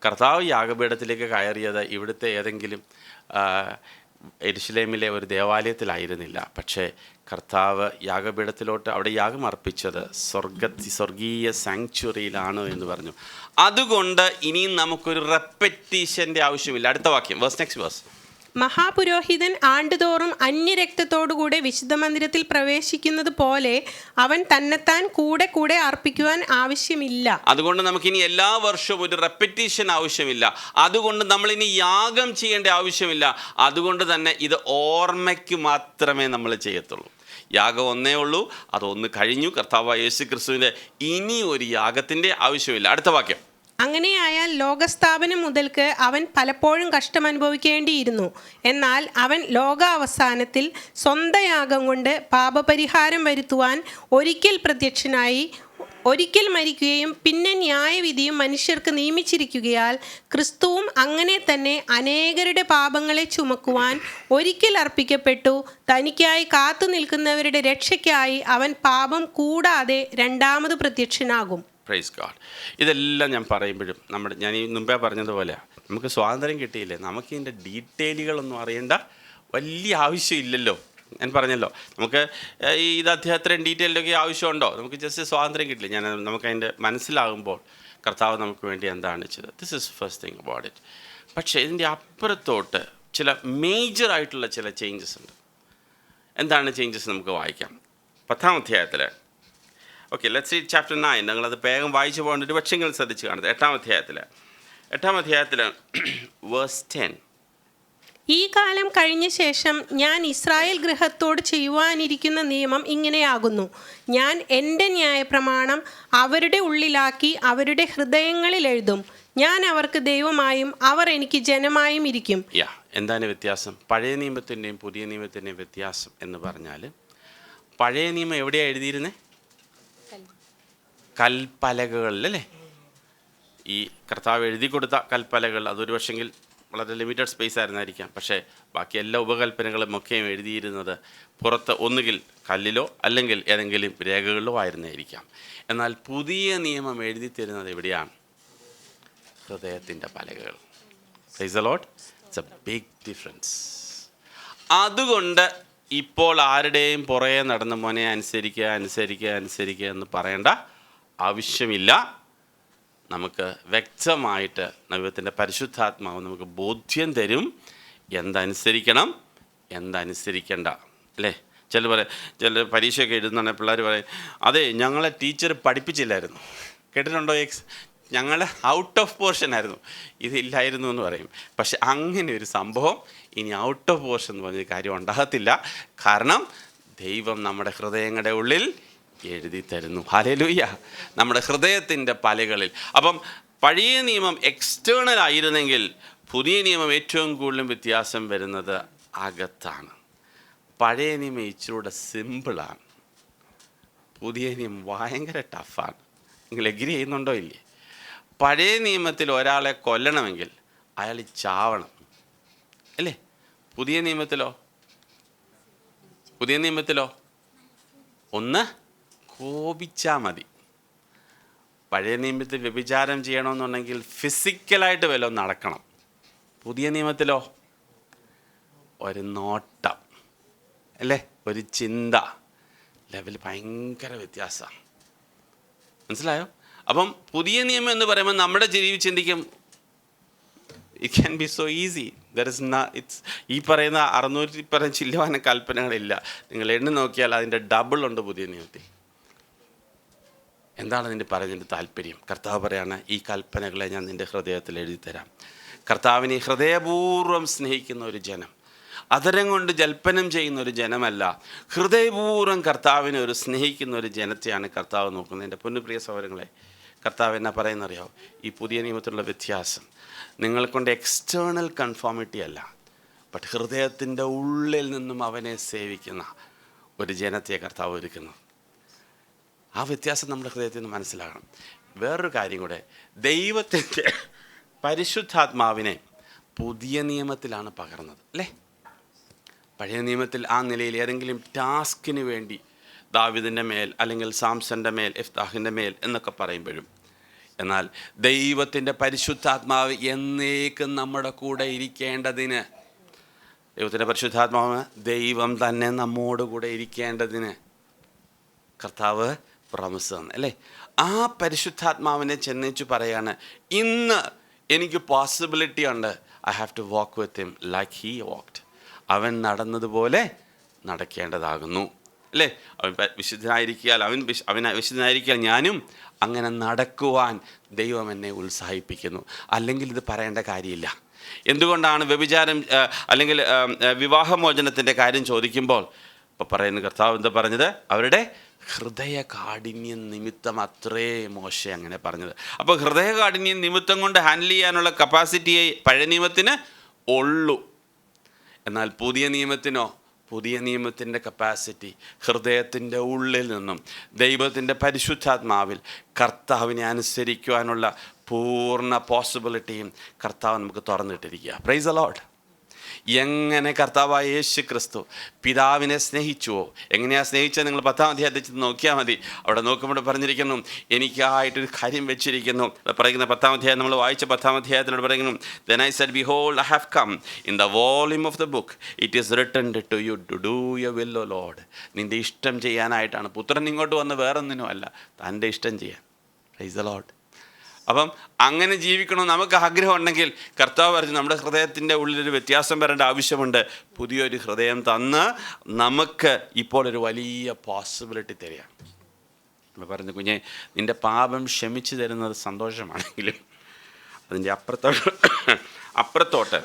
കർത്താവ് യാഗപീഠത്തിലേക്ക് കയറിയത് ഇവിടുത്തെ ഏതെങ്കിലും യെരുശലേമിലെ ഒരു ദേവാലയത്തിലായിരുന്നില്ല. പക്ഷേ കർത്താവ് യാഗപീഠത്തിലോട്ട് അവിടെ യാഗം അർപ്പിച്ചത് സ്വർഗീയ സാങ്ച്വറിയിലാണ് എന്ന് പറഞ്ഞു. അതുകൊണ്ട് ഇനിയും നമുക്കൊരു റെപ്പറ്റീഷൻ്റെ ആവശ്യമില്ല. അടുത്ത വാക്യം, നെക്സ്റ്റ് വേഴ്സ്. മഹാപുരോഹിതൻ ആണ്ടുതോറും അന്യരക്തത്തോടുകൂടെ വിശുദ്ധ മന്ദിരത്തിൽ പ്രവേശിക്കുന്നത് പോലെ അവൻ തന്നെത്താൻ കൂടെ കൂടെ അർപ്പിക്കുവാൻ ആവശ്യമില്ല. അതുകൊണ്ട് നമുക്കിനി എല്ലാ വർഷവും ഒരു റെപ്പറ്റീഷൻ ആവശ്യമില്ല. അതുകൊണ്ട് നമ്മളിനി യാഗം ചെയ്യേണ്ട ആവശ്യമില്ല. അതുകൊണ്ട് തന്നെ ഇത് ഓർമ്മയ്ക്ക് മാത്രമേ നമ്മൾ ചെയ്യത്തുള്ളൂ. യാഗം ഒന്നേ ഉള്ളൂ, അതൊന്ന് കഴിഞ്ഞു. കർത്താവായ യേശു ക്രിസ്തുവിൻ്റെ ഇനി ഒരു യാഗത്തിൻ്റെ ആവശ്യമില്ല. അടുത്ത വാക്യം. അങ്ങനെയായാൽ ലോകസ്ഥാപനം മുതൽക്ക് അവൻ പലപ്പോഴും കഷ്ടമനുഭവിക്കേണ്ടിയിരുന്നു. എന്നാൽ അവൻ ലോകാവസാനത്തിൽ സ്വന്തം യാഗം കൊണ്ട് പാപപരിഹാരം വരുത്തുവാൻ ഒരിക്കൽ പ്രത്യക്ഷനായി, ഒരിക്കൽ മരിക്കുകയും പിന്നെ ന്യായവിധിയും മനുഷ്യർക്ക് നിയമിച്ചിരിക്കുകയാൽ ക്രിസ്തുവും അങ്ങനെ തന്നെ അനേകരുടെ പാപങ്ങളെ ചുമക്കുവാൻ ഒരിക്കൽ അർപ്പിക്കപ്പെട്ടു. തനിക്കായി കാത്തു നിൽക്കുന്നവരുടെ രക്ഷയ്ക്കായി അവൻ പാപം കൂടാതെ രണ്ടാമത് പ്രത്യക്ഷനാകും. Praise God. ഇതെല്ലാം ഞാൻ പറയുമ്പോഴും ഞാൻ ഈ മുമ്പേ പറഞ്ഞതുപോലെ നമുക്ക് സ്വാതന്ത്ര്യം കിട്ടിയില്ലേ, നമുക്കിതിൻ്റെ ഡീറ്റെയിലുകളൊന്നും അറിയേണ്ട വലിയ ആവശ്യമില്ലല്ലോ. ഞാൻ പറഞ്ഞല്ലോ, നമുക്ക് ഇത് അധ്യായത്തിലും ഡീറ്റെയിലൊക്കെ ആവശ്യമുണ്ടോ? നമുക്ക് ജസ്റ്റ് സ്വാതന്ത്ര്യം കിട്ടില്ല. നമുക്കതിൻ്റെ മനസ്സിലാകുമ്പോൾ കർത്താവ് നമുക്ക് വേണ്ടി എന്താണ് ചെയ്തത്. This is first thing about it. പക്ഷേ ഇതിൻ്റെ അപ്പുറത്തോട്ട് ചില മേജറായിട്ടുള്ള ചില ചേഞ്ചസ് ഉണ്ട്. എന്താണ് ചേഞ്ചസ് നമുക്ക് വായിക്കാം. 10-ാം അധ്യായത്തിൽ. Okay, let's read chapter 9. നിങ്ങളത് വേഗം വായിച്ചു പോകേണ്ട ഒരു പക്ഷെങ്കിൽ ശ്രദ്ധിച്ച് കാണുന്നത്. 8-ാം അധ്യായത്തിൽ വേഴ്സ് 10. ഈ കാലം കഴിഞ്ഞ ശേഷം ഞാൻ ഇസ്രായേൽ ഗൃഹത്തോട് ചെയ്യുവാനിരിക്കുന്ന നിയമം ഇങ്ങനെയാകുന്നു. ഞാൻ എൻ്റെ ന്യായപ്രമാണം അവരുടെ ഉള്ളിലാക്കി അവരുടെ ഹൃദയങ്ങളിൽ എഴുതും. ഞാൻ അവർക്ക് ദൈവമായും അവർ എനിക്ക് ജനമായും ഇരിക്കും. എന്താണ് വ്യത്യാസം? പഴയ നിയമത്തിൻ്റെയും പുതിയ നിയമത്തിൻ്റെയും വ്യത്യാസം എന്ന് പറഞ്ഞാൽ, പഴയ നിയമം എവിടെയാണ് എഴുതിയിരുന്നത്? കൽപ്പലകളിലല്ലേ? ഈ കർത്താവ് എഴുതി കൊടുത്ത കൽപ്പലകൾ, അതൊരു പക്ഷെങ്കിൽ വളരെ ലിമിറ്റഡ് സ്പേസ് ആയിരുന്നായിരിക്കാം. പക്ഷേ ബാക്കി എല്ലാ ഉപകൽപ്പനകളും ഒക്കെയും എഴുതിയിരുന്നത് പുറത്ത് ഒന്നുകിൽ കല്ലിലോ അല്ലെങ്കിൽ ഏതെങ്കിലും രേഖകളിലോ ആയിരുന്നായിരിക്കാം. എന്നാൽ പുതിയ നിയമം എഴുതി തരുന്നത് എവിടെയാണ്? ഹൃദയത്തിൻ്റെ പലകകൾ. Praise the Lord. It's a big difference. അതുകൊണ്ട് ഇപ്പോൾ ആരുടെയും പുറകെ നടന്ന് മോനെ അനുസരിക്കുക എന്ന് പറയേണ്ട ആവശ്യമില്ല. നമുക്ക് വ്യക്തമായിട്ട് ദൈവത്തിൻ്റെ പരിശുദ്ധാത്മാവ് നമുക്ക് ബോധ്യം തരും എന്തനുസരിക്കണം, എന്തനുസരിക്കണ്ട. അല്ലേ? ചില പരീക്ഷയൊക്കെ എഴുതുന്ന പിള്ളേർ പറയും, അതെ ഞങ്ങളെ ടീച്ചർ പഠിപ്പിച്ചില്ലായിരുന്നു. കേട്ടിട്ടുണ്ടോ? ഞങ്ങൾ ഔട്ട് ഓഫ് പോർഷൻ ആയിരുന്നു, ഇതില്ലായിരുന്നു എന്ന് പറയും. പക്ഷെ അങ്ങനെ ഒരു സംഭവം ഇനി ഔട്ട് ഓഫ് പോർഷൻ എന്ന് പറഞ്ഞൊരു കാര്യം ഉണ്ടാകത്തില്ല. കാരണം ദൈവം നമ്മുടെ ഹൃദയങ്ങളുടെ ഉള്ളിൽ എഴുതി തരുന്നു. ഹല്ലേലൂയ. നമ്മുടെ ഹൃദയത്തിൻ്റെ പലകളിൽ. അപ്പം പഴയ നിയമം എക്സ്റ്റേണൽ ആയിരുന്നെങ്കിൽ പുതിയ നിയമം ഏറ്റവും കൂടുതലും വ്യത്യാസം വരുന്നത് അകത്താണ്. പഴയ നിയമം ഇച്ചിരൂടെ സിമ്പിളാണ്, പുതിയ നിയമം ഭയങ്കര ടഫാണ്. നിങ്ങൾ എഗ്രി ചെയ്യുന്നുണ്ടോ ഇല്ലേ? പഴയ നിയമത്തിൽ ഒരാളെ കൊല്ലണമെങ്കിൽ അയാൾ ചാവണം, അല്ലേ? പുതിയ നിയമത്തിലോ ഒന്ന് കോപിച്ചാൽ മതി. പഴയ നിയമത്തിൽ വ്യഭിചാരം ചെയ്യണമെന്നുണ്ടെങ്കിൽ ഫിസിക്കലായിട്ട് വല്ലതും നടക്കണം. പുതിയ നിയമത്തിലോ ഒരു നോട്ടം, അല്ലേ? ഒരു ചിന്ത, ലെവൽ ഭയങ്കര വ്യത്യാസമാണ്. മനസ്സിലായോ? അപ്പം പുതിയ നിയമം എന്ന് പറയുമ്പോൾ നമ്മുടെ ചിന്തിക്കും it can be so easy. ഈ പറയുന്ന 600 ചില്ലുവാന കൽപ്പനകളില്ല. നിങ്ങൾ എണ്ണി നോക്കിയാൽ അതിൻ്റെ ഡബിൾ ഉണ്ട് പുതിയ നിയമത്തിൽ. എന്താണ് അതിൻ്റെ പറഞ്ഞതിൻ്റെ താല്പര്യം? കർത്താവ് പറയാണ്, ഈ കൽപ്പനകളെ ഞാൻ നിൻ്റെ ഹൃദയത്തിൽ എഴുതി തരാം. കർത്താവിനെ ഹൃദയപൂർവ്വം സ്നേഹിക്കുന്ന ഒരു ജനം, അതരം കൊണ്ട് ജൽപ്പനം ചെയ്യുന്ന ഒരു ജനമല്ല, ഹൃദയപൂർവ്വം കർത്താവിനെ സ്നേഹിക്കുന്ന ഒരു ജനത്തെയാണ് കർത്താവ് നോക്കുന്നത്. എൻ്റെ പൊന്നുപ്രിയ സഹോദരങ്ങളെ, കർത്താവ് എന്നാ പറയുന്നറിയാമോ? ഈ പുതിയ നിയമത്തിലുള്ള വ്യത്യാസം നിങ്ങൾക്കൊണ്ട് എക്സ്റ്റേണൽ കൺഫോമിറ്റി അല്ല, ബട്ട് ഹൃദയത്തിൻ്റെ ഉള്ളിൽ നിന്നും അവനെ സേവിക്കുന്ന ഒരു ജനത്തെ കർത്താവ് ഒരുക്കുന്നു. ആ വ്യത്യാസം നമ്മുടെ ഹൃദയത്തിൽ നിന്ന് മനസ്സിലാകണം. വേറൊരു കാര്യം കൂടെ, ദൈവത്തിൻ്റെ പരിശുദ്ധാത്മാവിനെ പുതിയ നിയമത്തിലാണ് പകർന്നത്, അല്ലേ? പഴയ നിയമത്തിൽ ആ നിലയിൽ ഏതെങ്കിലും ടാസ്കിന് വേണ്ടി ദാവീദിൻ്റെ മേൽ അല്ലെങ്കിൽ സാംസൻ്റെ മേൽ, യെഫ്താഹിൻ്റെ മേൽ എന്നൊക്കെ പറയുമ്പോഴും, എന്നാൽ ദൈവത്തിൻ്റെ പരിശുദ്ധാത്മാവ് എന്നേക്കും നമ്മുടെ കൂടെ ഇരിക്കേണ്ടതിന്, ദൈവത്തിൻ്റെ പരിശുദ്ധാത്മാവ് ദൈവം തന്നെ നമ്മോട് കൂടെ ഇരിക്കേണ്ടതിന് കർത്താവ് പ്രോമിസ് തന്നെ, അല്ലേ? ആ പരിശുദ്ധാത്മാവിനെ ചെന്നേച്ചു പറയാണ്, ഇന്ന് എനിക്ക് പോസിബിലിറ്റി ഉണ്ട്, I have to walk with him like he walked. അവൻ നടന്നതുപോലെ നടക്കേണ്ടതാകുന്നു, അല്ലേ? അവൻ വിശുദ്ധനായിരിക്കാൻ ഞാനും അങ്ങനെ നടക്കുവാൻ ദൈവം എന്നെ ഉത്സാഹിപ്പിക്കുന്നു. അല്ലെങ്കിൽ ഇത് പറയേണ്ട കാര്യമില്ല. എന്തുകൊണ്ടാണ് വ്യഭിചാരം അല്ലെങ്കിൽ വിവാഹമോചനത്തിൻ്റെ കാര്യം ചോദിക്കുമ്പോൾ ഇപ്പോൾ പറയുന്ന കർത്താവ് എന്താ പറഞ്ഞത്? അവരുടെ ഹൃദയകാഠിന്യം നിമിത്തം അത്രേ മോശെ അങ്ങനെ പറഞ്ഞത്. അപ്പോൾ ഹൃദയകാഠിന്യം നിമിത്തം കൊണ്ട് ഹാൻഡിൽ ചെയ്യാനുള്ള കപ്പാസിറ്റിയെ പഴയ നിയമത്തിന് ഉള്ളൂ. എന്നാൽ പുതിയ നിയമത്തിനോ? പുതിയ നിയമത്തിൻ്റെ കപ്പാസിറ്റി ഹൃദയത്തിൻ്റെ ഉള്ളിൽ നിന്നും ദൈവത്തിൻ്റെ പരിശുദ്ധാത്മാവിൽ കർത്താവിനെ അനുസരിക്കുവാനുള്ള പൂർണ്ണ പോസിബിലിറ്റിയും കർത്താവ് നമുക്ക് തുറന്നിട്ടിരിക്കുക. Price the Lord. എങ്ങനെ കർത്താവായ യേശു ക്രിസ്തു പിതാവിനെ സ്നേഹിച്ചുവോ, എങ്ങനെയാണ് സ്നേഹിച്ചത് നിങ്ങൾ 10-ാം അധ്യായത്തിൽ നോക്കിയാൽ മതി. അവിടെ നോക്കുമ്പോൾ പറഞ്ഞിരിക്കുന്നു, എനിക്കായിട്ടൊരു കാര്യം വെച്ചിരിക്കുന്നു. പറയുന്ന 10-ാം അധ്യായം നമ്മൾ വായിച്ച 10-ാം അധ്യായത്തിലൂടെ പറയുന്നു, Then I said, Behold, I have come. In the volume of the book it is written to you to do your will, O Lord. നിൻ്റെ ഇഷ്ടം ചെയ്യാനായിട്ടാണ് പുത്രൻ ഇങ്ങോട്ട് വന്ന് വേറൊന്നിനും അല്ല, തൻ്റെ ഇഷ്ടം ചെയ്യാൻ. Praise the Lord. അപ്പം അങ്ങനെ ജീവിക്കണം നമുക്ക് ആഗ്രഹം ഉണ്ടെങ്കിൽ കർത്താവ് പറഞ്ഞു, നമ്മുടെ ഹൃദയത്തിൻ്റെ ഉള്ളിലൊരു വ്യത്യാസം വരേണ്ട ആവശ്യമുണ്ട്. പുതിയൊരു ഹൃദയം തന്ന് നമുക്ക് ഇപ്പോൾ ഒരു വലിയ പോസിബിലിറ്റി തരികയാണ്. നമ്മൾ പറഞ്ഞു, കുഞ്ഞെ നിൻ്റെ പാപം ക്ഷമിച്ചു തരുന്നത് സന്തോഷമാണെങ്കിലും അതിൻ്റെ അപ്പുറത്തോട്ട്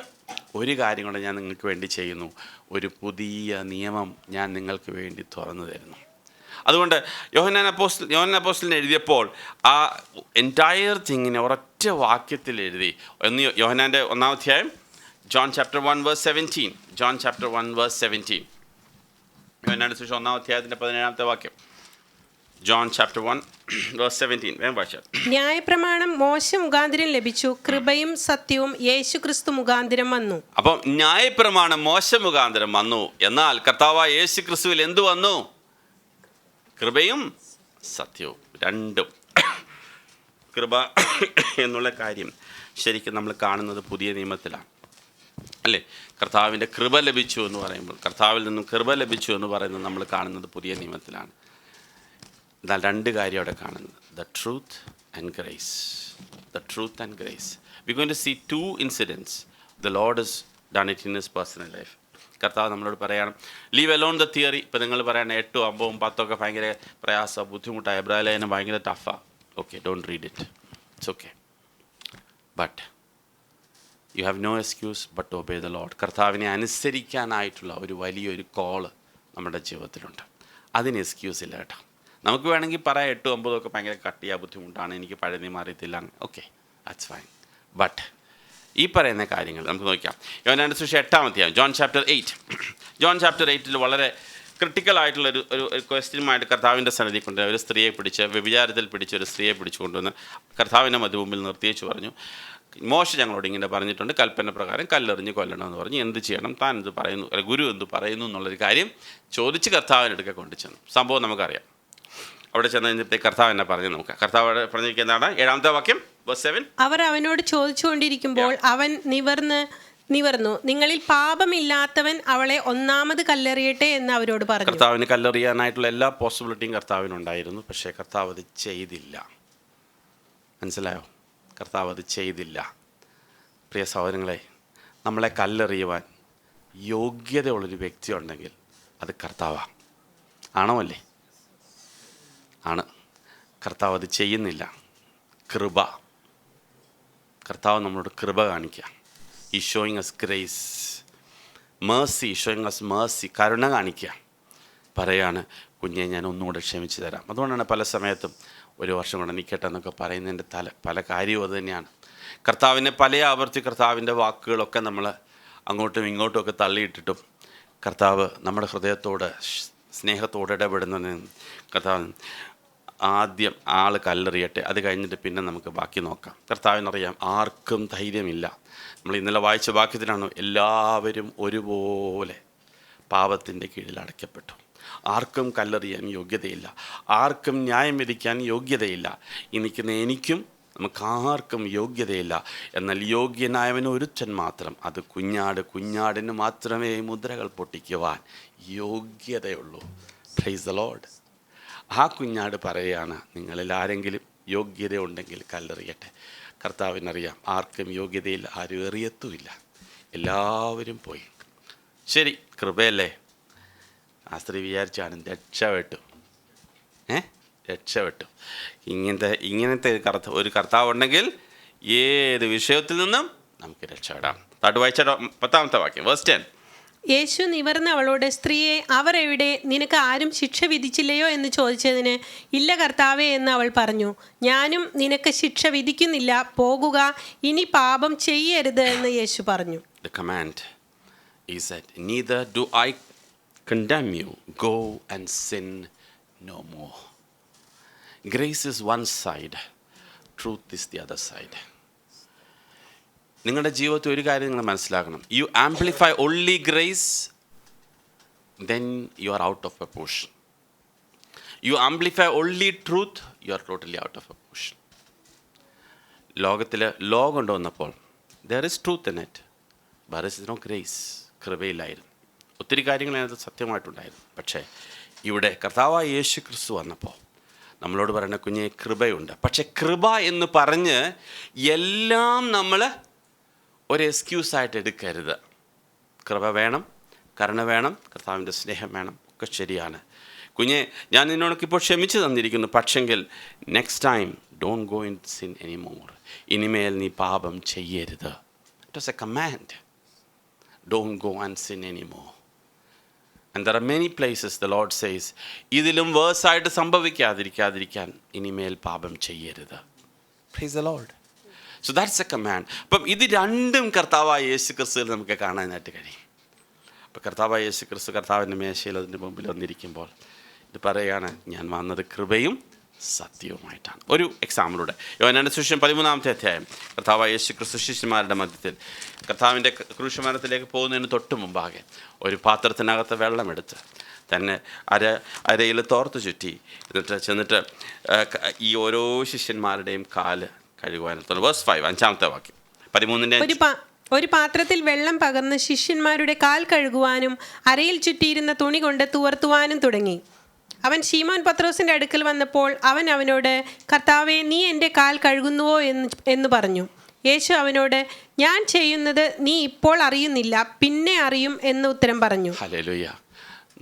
ഒരു കാര്യം കൊണ്ട് ഞാൻ നിങ്ങൾക്ക് വേണ്ടി ചെയ്യുന്നു. ഒരു പുതിയ നിയമം ഞാൻ നിങ്ങൾക്ക് വേണ്ടി തുറന്നു തരുന്നു. അതുകൊണ്ട് യോഹന്നാൻ അപ്പോസ്തലൻ എഴുതിയപ്പോൾ ആ എൻറ്റയർ തിങ്ങിനെ ഒരൊറ്റ വാക്യത്തിൽ എഴുതി. യോഹന്നാൻ്റെ 1-ാം അധ്യായം, John chapter 1 verse 17. John chapter 1 verse 17. യോഹന്നാന്റെ സുവിശേഷം 1-ാം അധ്യായത്തിൻ്റെ 17-ാമത്തെ വാക്യം. John chapter 1 verse 17. വേഗം വായിച്ചാൽ. ന്യായപ്രമാണം മോശ മുഖാന്തരം ലഭിച്ചു, കൃപയും സത്യവും യേശു ക്രിസ്തു മുഖാന്തരം വന്നു. അപ്പം ന്യായപ്രമാണം മോശ മുഖാന്തരം വന്നു, എന്നാൽ കർത്താവായ യേശു ക്രിസ്തുവിൽ എന്തു വന്നു? കൃപയും സത്യവും രണ്ടും. കൃപ എന്നുള്ള കാര്യം ശരിക്കും നമ്മൾ കാണുന്നത് പുതിയ നിയമത്തിലാണ്, അല്ലേ? കർത്താവിൻ്റെ കൃപ ലഭിച്ചു എന്ന് പറയുമ്പോൾ, കർത്താവിൽ നിന്നും കൃപ ലഭിച്ചു എന്ന് പറയുന്നത് നമ്മൾ കാണുന്നത് പുതിയ നിയമത്തിലാണ്. എന്നാൽ രണ്ട് കാര്യം അവിടെ കാണുന്നത്, the truth and grace. The truth and grace. We going to see two incidents. The Lord is done it in his personal life. കർത്താവ് നമ്മളോട് പറയണം, ലീവ് അലോൺ ദ തിയറി. ഇപ്പോൾ നിങ്ങൾ പറയണം 8, 9, 10 ഒക്കെ ഭയങ്കര പ്രയാസമാണ്, ബുദ്ധിമുട്ടാണ്, എബ്രായ ലേഖനം ഭയങ്കര ടഫാണ്. Okay, don't read it, it's okay. But you have no excuse but obey the Lord. കർത്താവിനെ അനുസരിക്കാനായിട്ടുള്ള ഒരു വലിയൊരു കോള് നമ്മുടെ ജീവിതത്തിലുണ്ട്. അതിന് എക്സ്ക്യൂസ് ഇല്ല കേട്ടോ. നമുക്ക് വേണമെങ്കിൽ പറയാം 8, 9 ഒക്കെ ഭയങ്കര കട്ടിയാ, ബുദ്ധിമുട്ടാണ്, എനിക്ക് പഴയ നിയമം അറിയത്തില്ല. Okay, that's fine. ബട്ട് ഈ പറയുന്ന കാര്യങ്ങൾ നമുക്ക് നോക്കാം. യോഹന്നാന്റെ സുവിശേഷം 8-ാം അധ്യായം, John chapter 8. John chapter 8 വളരെ ക്രിട്ടിക്കലായിട്ടുള്ളൊരു ഒരു ക്വസ്റ്റ്യനുമായിട്ട് കർത്താവിൻ്റെ സന്നിധി കൊണ്ട് ഒരു സ്ത്രീയെ പിടിച്ച്, വ്യഭിചാരത്തിൽ പിടിച്ച് ഒരു സ്ത്രീയെ പിടിച്ചു കൊണ്ടുവന്ന് കർത്താവിൻ്റെ മധ്യമുമ്പിൽ നിർത്തിയേച്ച് പറഞ്ഞു, മോശ ഞങ്ങളോട് ഇങ്ങനെ പറഞ്ഞിട്ടുണ്ട്, കൽപ്പന പ്രകാരം കല്ലെറിഞ്ഞ് കൊല്ലണമെന്ന് പറഞ്ഞു, എന്ത് ചെയ്യണം, താൻ എന്ത് പറയുന്നു, അല്ല ഗുരു എന്ത് പറയുന്നു എന്നുള്ളൊരു കാര്യം ചോദിച്ച് കർത്താവിനടുക്കെ കൊണ്ടു ചെന്നു. സംഭവം നമുക്കറിയാം. അവിടെ ചെന്ന് കഴിഞ്ഞിട്ട് കർത്താവ് എന്നെ പറഞ്ഞു നോക്കാം. കർത്താവ് പറഞ്ഞിരിക്കുന്നതാണ് 7-ാമത്തെ വാക്യം, verse 7. അവർ അവനോട് ചോദിച്ചുകൊണ്ടിരിക്കുമ്പോൾ അവൻ നിവർന്നു, നിങ്ങളിൽ പാപമില്ലാത്തവൻ അവളെ ഒന്നാമത് കല്ലെറിയട്ടെ എന്ന് അവരോട് പറഞ്ഞു. കർത്താവിന് കല്ലെറിയാനായിട്ടുള്ള എല്ലാ പോസിബിലിറ്റിയും കർത്താവിനുണ്ടായിരുന്നു, പക്ഷേ കർത്താവ് അത് ചെയ്തില്ല. മനസ്സിലായോ? കർത്താവ് അത് ചെയ്തില്ല. പ്രിയ സഹോദരങ്ങളെ, നമ്മളെ കല്ലെറിയുവാൻ യോഗ്യതയുള്ളൊരു വ്യക്തി ഉണ്ടെങ്കിൽ അത് കർത്താവാണ്. ആണോ അല്ലേ? ആണ്. കർത്താവ് അത് ചെയ്യുന്നില്ല. കൃപ. കർത്താവ് നമ്മളോട് കൃപ കാണിക്കുക. ഈ showing us grace, mercy, showing us mercy, കരുണ കാണിക്കുക. പറയാണ്, കുഞ്ഞെ ഞാൻ ഒന്നുകൂടെ ക്ഷമിച്ചു തരാം. അതുകൊണ്ടാണ് പല സമയത്തും 1 വർഷം കൊണ്ട് നിൽക്കട്ടെ എന്നൊക്കെ പറയുന്നതിൻ്റെ പല കാര്യവും അത് തന്നെയാണ്. കർത്താവിനെ പല ആവർത്തി കർത്താവിൻ്റെ വാക്കുകളൊക്കെ നമ്മൾ അങ്ങോട്ടും ഇങ്ങോട്ടും ഒക്കെ തള്ളിയിട്ടിട്ടും കർത്താവ് നമ്മുടെ ഹൃദയത്തോട് സ്നേഹത്തോടെ ഇടപെടുന്നതിന് കർത്താവ് ആദ്യം ആൾ കല്ലെറിയട്ടെ, അത് കഴിഞ്ഞിട്ട് പിന്നെ നമുക്ക് ബാക്കി നോക്കാം. കർത്താവിനറിയാം ആർക്കും ധൈര്യമില്ല. നമ്മൾ ഇന്നലെ വായിച്ച വാക്യത്തിലാണ്, എല്ലാവരും ഒരുപോലെ പാപത്തിൻ്റെ കീഴിൽ അടയ്ക്കപ്പെട്ടു. ആർക്കും കല്ലെറിയാൻ യോഗ്യതയില്ല, ആർക്കും ന്യായം വിധിക്കാൻ യോഗ്യതയില്ല. ഈ നിൽക്കുന്ന എനിക്കും നമുക്കാർക്കും യോഗ്യതയില്ല. എന്നാൽ യോഗ്യനായവൻ ഒരുത്തൻ മാത്രം, അത് കുഞ്ഞാടിന് മാത്രമേ മുദ്രകൾ പൊട്ടിക്കുവാൻ യോഗ്യതയുള്ളൂ. Praise the Lord. ആ കുഞ്ഞാട് പറയുകയാണ്, നിങ്ങളിൽ ആരെങ്കിലും യോഗ്യതയുണ്ടെങ്കിൽ കല്ലെറിയട്ടെ. കർത്താവിനറിയാം ആർക്കും യോഗ്യതയില്ല, ആരും എറിയത്തുമില്ല, എല്ലാവരും പോയി. ശരി, കൃപയല്ലേ? ആ സ്ത്രീ വിചാരിച്ചാണ് രക്ഷപ്പെട്ടു. രക്ഷപ്പെട്ടു. ഇങ്ങനത്തെ ഒരു കർത്താവ് ഉണ്ടെങ്കിൽ ഏത് വിഷയത്തിൽ നിന്നും നമുക്ക് രക്ഷപ്പെടാം. താട്ട് വായിച്ച 10-ാമത്തെ വാക്യം, verse 10. യേശു നിവർന്ന് അവളോട്, സ്ത്രീയെ, അവർ എവിടെ? നിനക്ക് ആരും ശിക്ഷ വിധിച്ചില്ലയോ എന്ന് ചോദിച്ചതിന്, ഇല്ല കർത്താവേ എന്ന് അവൾ പറഞ്ഞു. ഞാനും നിനക്ക് ശിക്ഷ വിധിക്കുന്നില്ല, പോകുക, ഇനി പാപം ചെയ്യരുത് എന്ന് യേശു പറഞ്ഞു. The command is that neither do I condemn you, go and sin no more. Grace is one side, truth is the other side. നിങ്ങളുടെ ജീവിതത്തിൽ ഒരു കാര്യം നിങ്ങൾ മനസ്സിലാക്കണം, you amplify only grace, then you are out of proportion. You amplify only truth, you are totally out of proportion. ലോകത്തിൽ law കൊണ്ടുവന്നപ്പോൾ there is truth in it, but there is no grace. കൃപയില്ലായിരുന്നു. ഒത്തിരി കാര്യങ്ങൾ അതിനകത്ത് സത്യമായിട്ടുണ്ടായിരുന്നു. പക്ഷേ ഇവിടെ കർത്താവായ യേശു ക്രിസ്തു വന്നപ്പോൾ നമ്മളോട് പറയുന്ന കുഞ്ഞെ കൃപയുണ്ട്. പക്ഷെ കൃപ എന്ന് പറഞ്ഞ് എല്ലാം നമ്മൾ ഒരു എക്സ്ക്യൂസായിട്ട് എടുക്കരുത്. കൃപ വേണം, കരുണ വേണം, കർത്താവിൻ്റെ സ്നേഹം വേണം, ഒക്കെ ശരിയാണ്. കുഞ്ഞെ, ഞാൻ നിന്നോടൊക്കിപ്പോൾ ക്ഷമിച്ചു തന്നിരിക്കുന്നു, പക്ഷെങ്കിൽ next time don't go in sin any more. ഇനിമേൽ നീ പാപം ചെയ്യരുത്. It was a command. Don't go and sin any more. And there are many places the Lord says, ഇതിലും വേഴ്സായിട്ട് സംഭവിക്കാതിരിക്കാൻ ഇനിമേൽ പാപം ചെയ്യരുത്. Praise the Lord. So that's a command. അപ്പം ഇത് രണ്ടും കർത്താവായ യേശു ക്രിസ്തുവിൽ നമുക്ക് കാണാനായിട്ട് കഴിയും. അപ്പം കർത്താവായ യേശു ക്രിസ്തു കർത്താവിൻ്റെ മേശയിൽ അതിൻ്റെ മുമ്പിൽ വന്നിരിക്കുമ്പോൾ ഇത് പറയുകയാണ്, ഞാൻ വന്നത് കൃപയും സത്യവുമായിട്ടാണ്. ഒരു എക്സാമ്പിളൂടെ യോഹന്നാന്റെ സുവിശേഷം 13-ാമത്തെ അധ്യായം. കർത്താവായ യേശു ക്രിസ്തു ശിഷ്യന്മാരുടെ മധ്യത്തിൽ കർത്താവിൻ്റെ ക്രൂശമരണത്തിലേക്ക് പോകുന്നതിന് തൊട്ട് മുമ്പാകെ ഒരു പാത്രത്തിനകത്ത് വെള്ളമെടുത്ത് തന്നെ അരയിൽ തോർത്ത് ചുറ്റി ചെന്നിട്ട് ഈ ഓരോ ശിഷ്യന്മാരുടെയും കാല് കഴുകുവാനെത്തുന്നു. വേഴ്സ് 5, 5-ാമത്തെ വാക്യം 13-ന്റെ. ഒരു പാത്രത്തിൽ വെള്ളം പകർന്ന് ശിഷ്യന്മാരുടെ കാൽ കഴുകുവാനും അരയിൽ ചുറ്റിയിരുന്ന തുണി കൊണ്ട് തുവർത്തുവാനും തുടങ്ങി. അവൻ ശീമോൻ പത്രോസിൻ്റെ അടുക്കൽ വന്നപ്പോൾ അവൻ അവനോട്, കർത്താവേ, നീ എൻ്റെ കാൽ കഴുകുന്നുവോ എന്ന് പറഞ്ഞു. യേശു അവനോട്, ഞാൻ ചെയ്യുന്നത് നീ ഇപ്പോൾ അറിയുന്നില്ല, പിന്നെ അറിയും എന്ന് ഉത്തരം പറഞ്ഞു. ഹല്ലേലൂയ.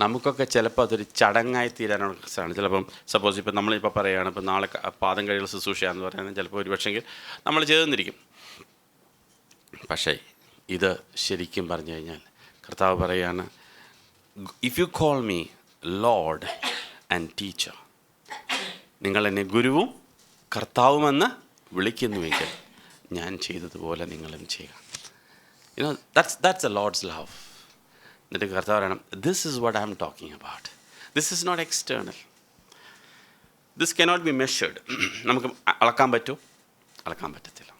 നമുക്കൊക്കെ ചിലപ്പോൾ അതൊരു ചടങ്ങായി തീരാനുള്ള സാധനം. ചിലപ്പം സപ്പോസ് ഇപ്പം നമ്മളിപ്പോൾ പറയുകയാണ്, ഇപ്പം നാളെ പാദം കഴുകൽ ശുശ്രൂഷയാന്ന് പറയുന്നത് ചിലപ്പോൾ ഒരു പക്ഷെങ്കിൽ നമ്മൾ ചെയ്തെന്നിരിക്കും. പക്ഷേ ഇത് ശരിക്കും പറഞ്ഞു കഴിഞ്ഞാൽ കർത്താവ് പറയുകയാണ്, if you call me Lord and teacher, നിങ്ങൾ എന്നെ ഗുരുവും കർത്താവുമെന്ന് വിളിക്കുന്നുവെങ്കിൽ ഞാൻ ചെയ്തതുപോലെ നിങ്ങളും ചെയ്യുക. You know that's a Lord's love. എന്നിട്ട് കർത്താവ് പറയണം, this is what I am talking about. This is not external. This cannot be measured. നമുക്ക് അളക്കാൻ പറ്റുമോ? അളക്കാൻ പറ്റത്തില്ല.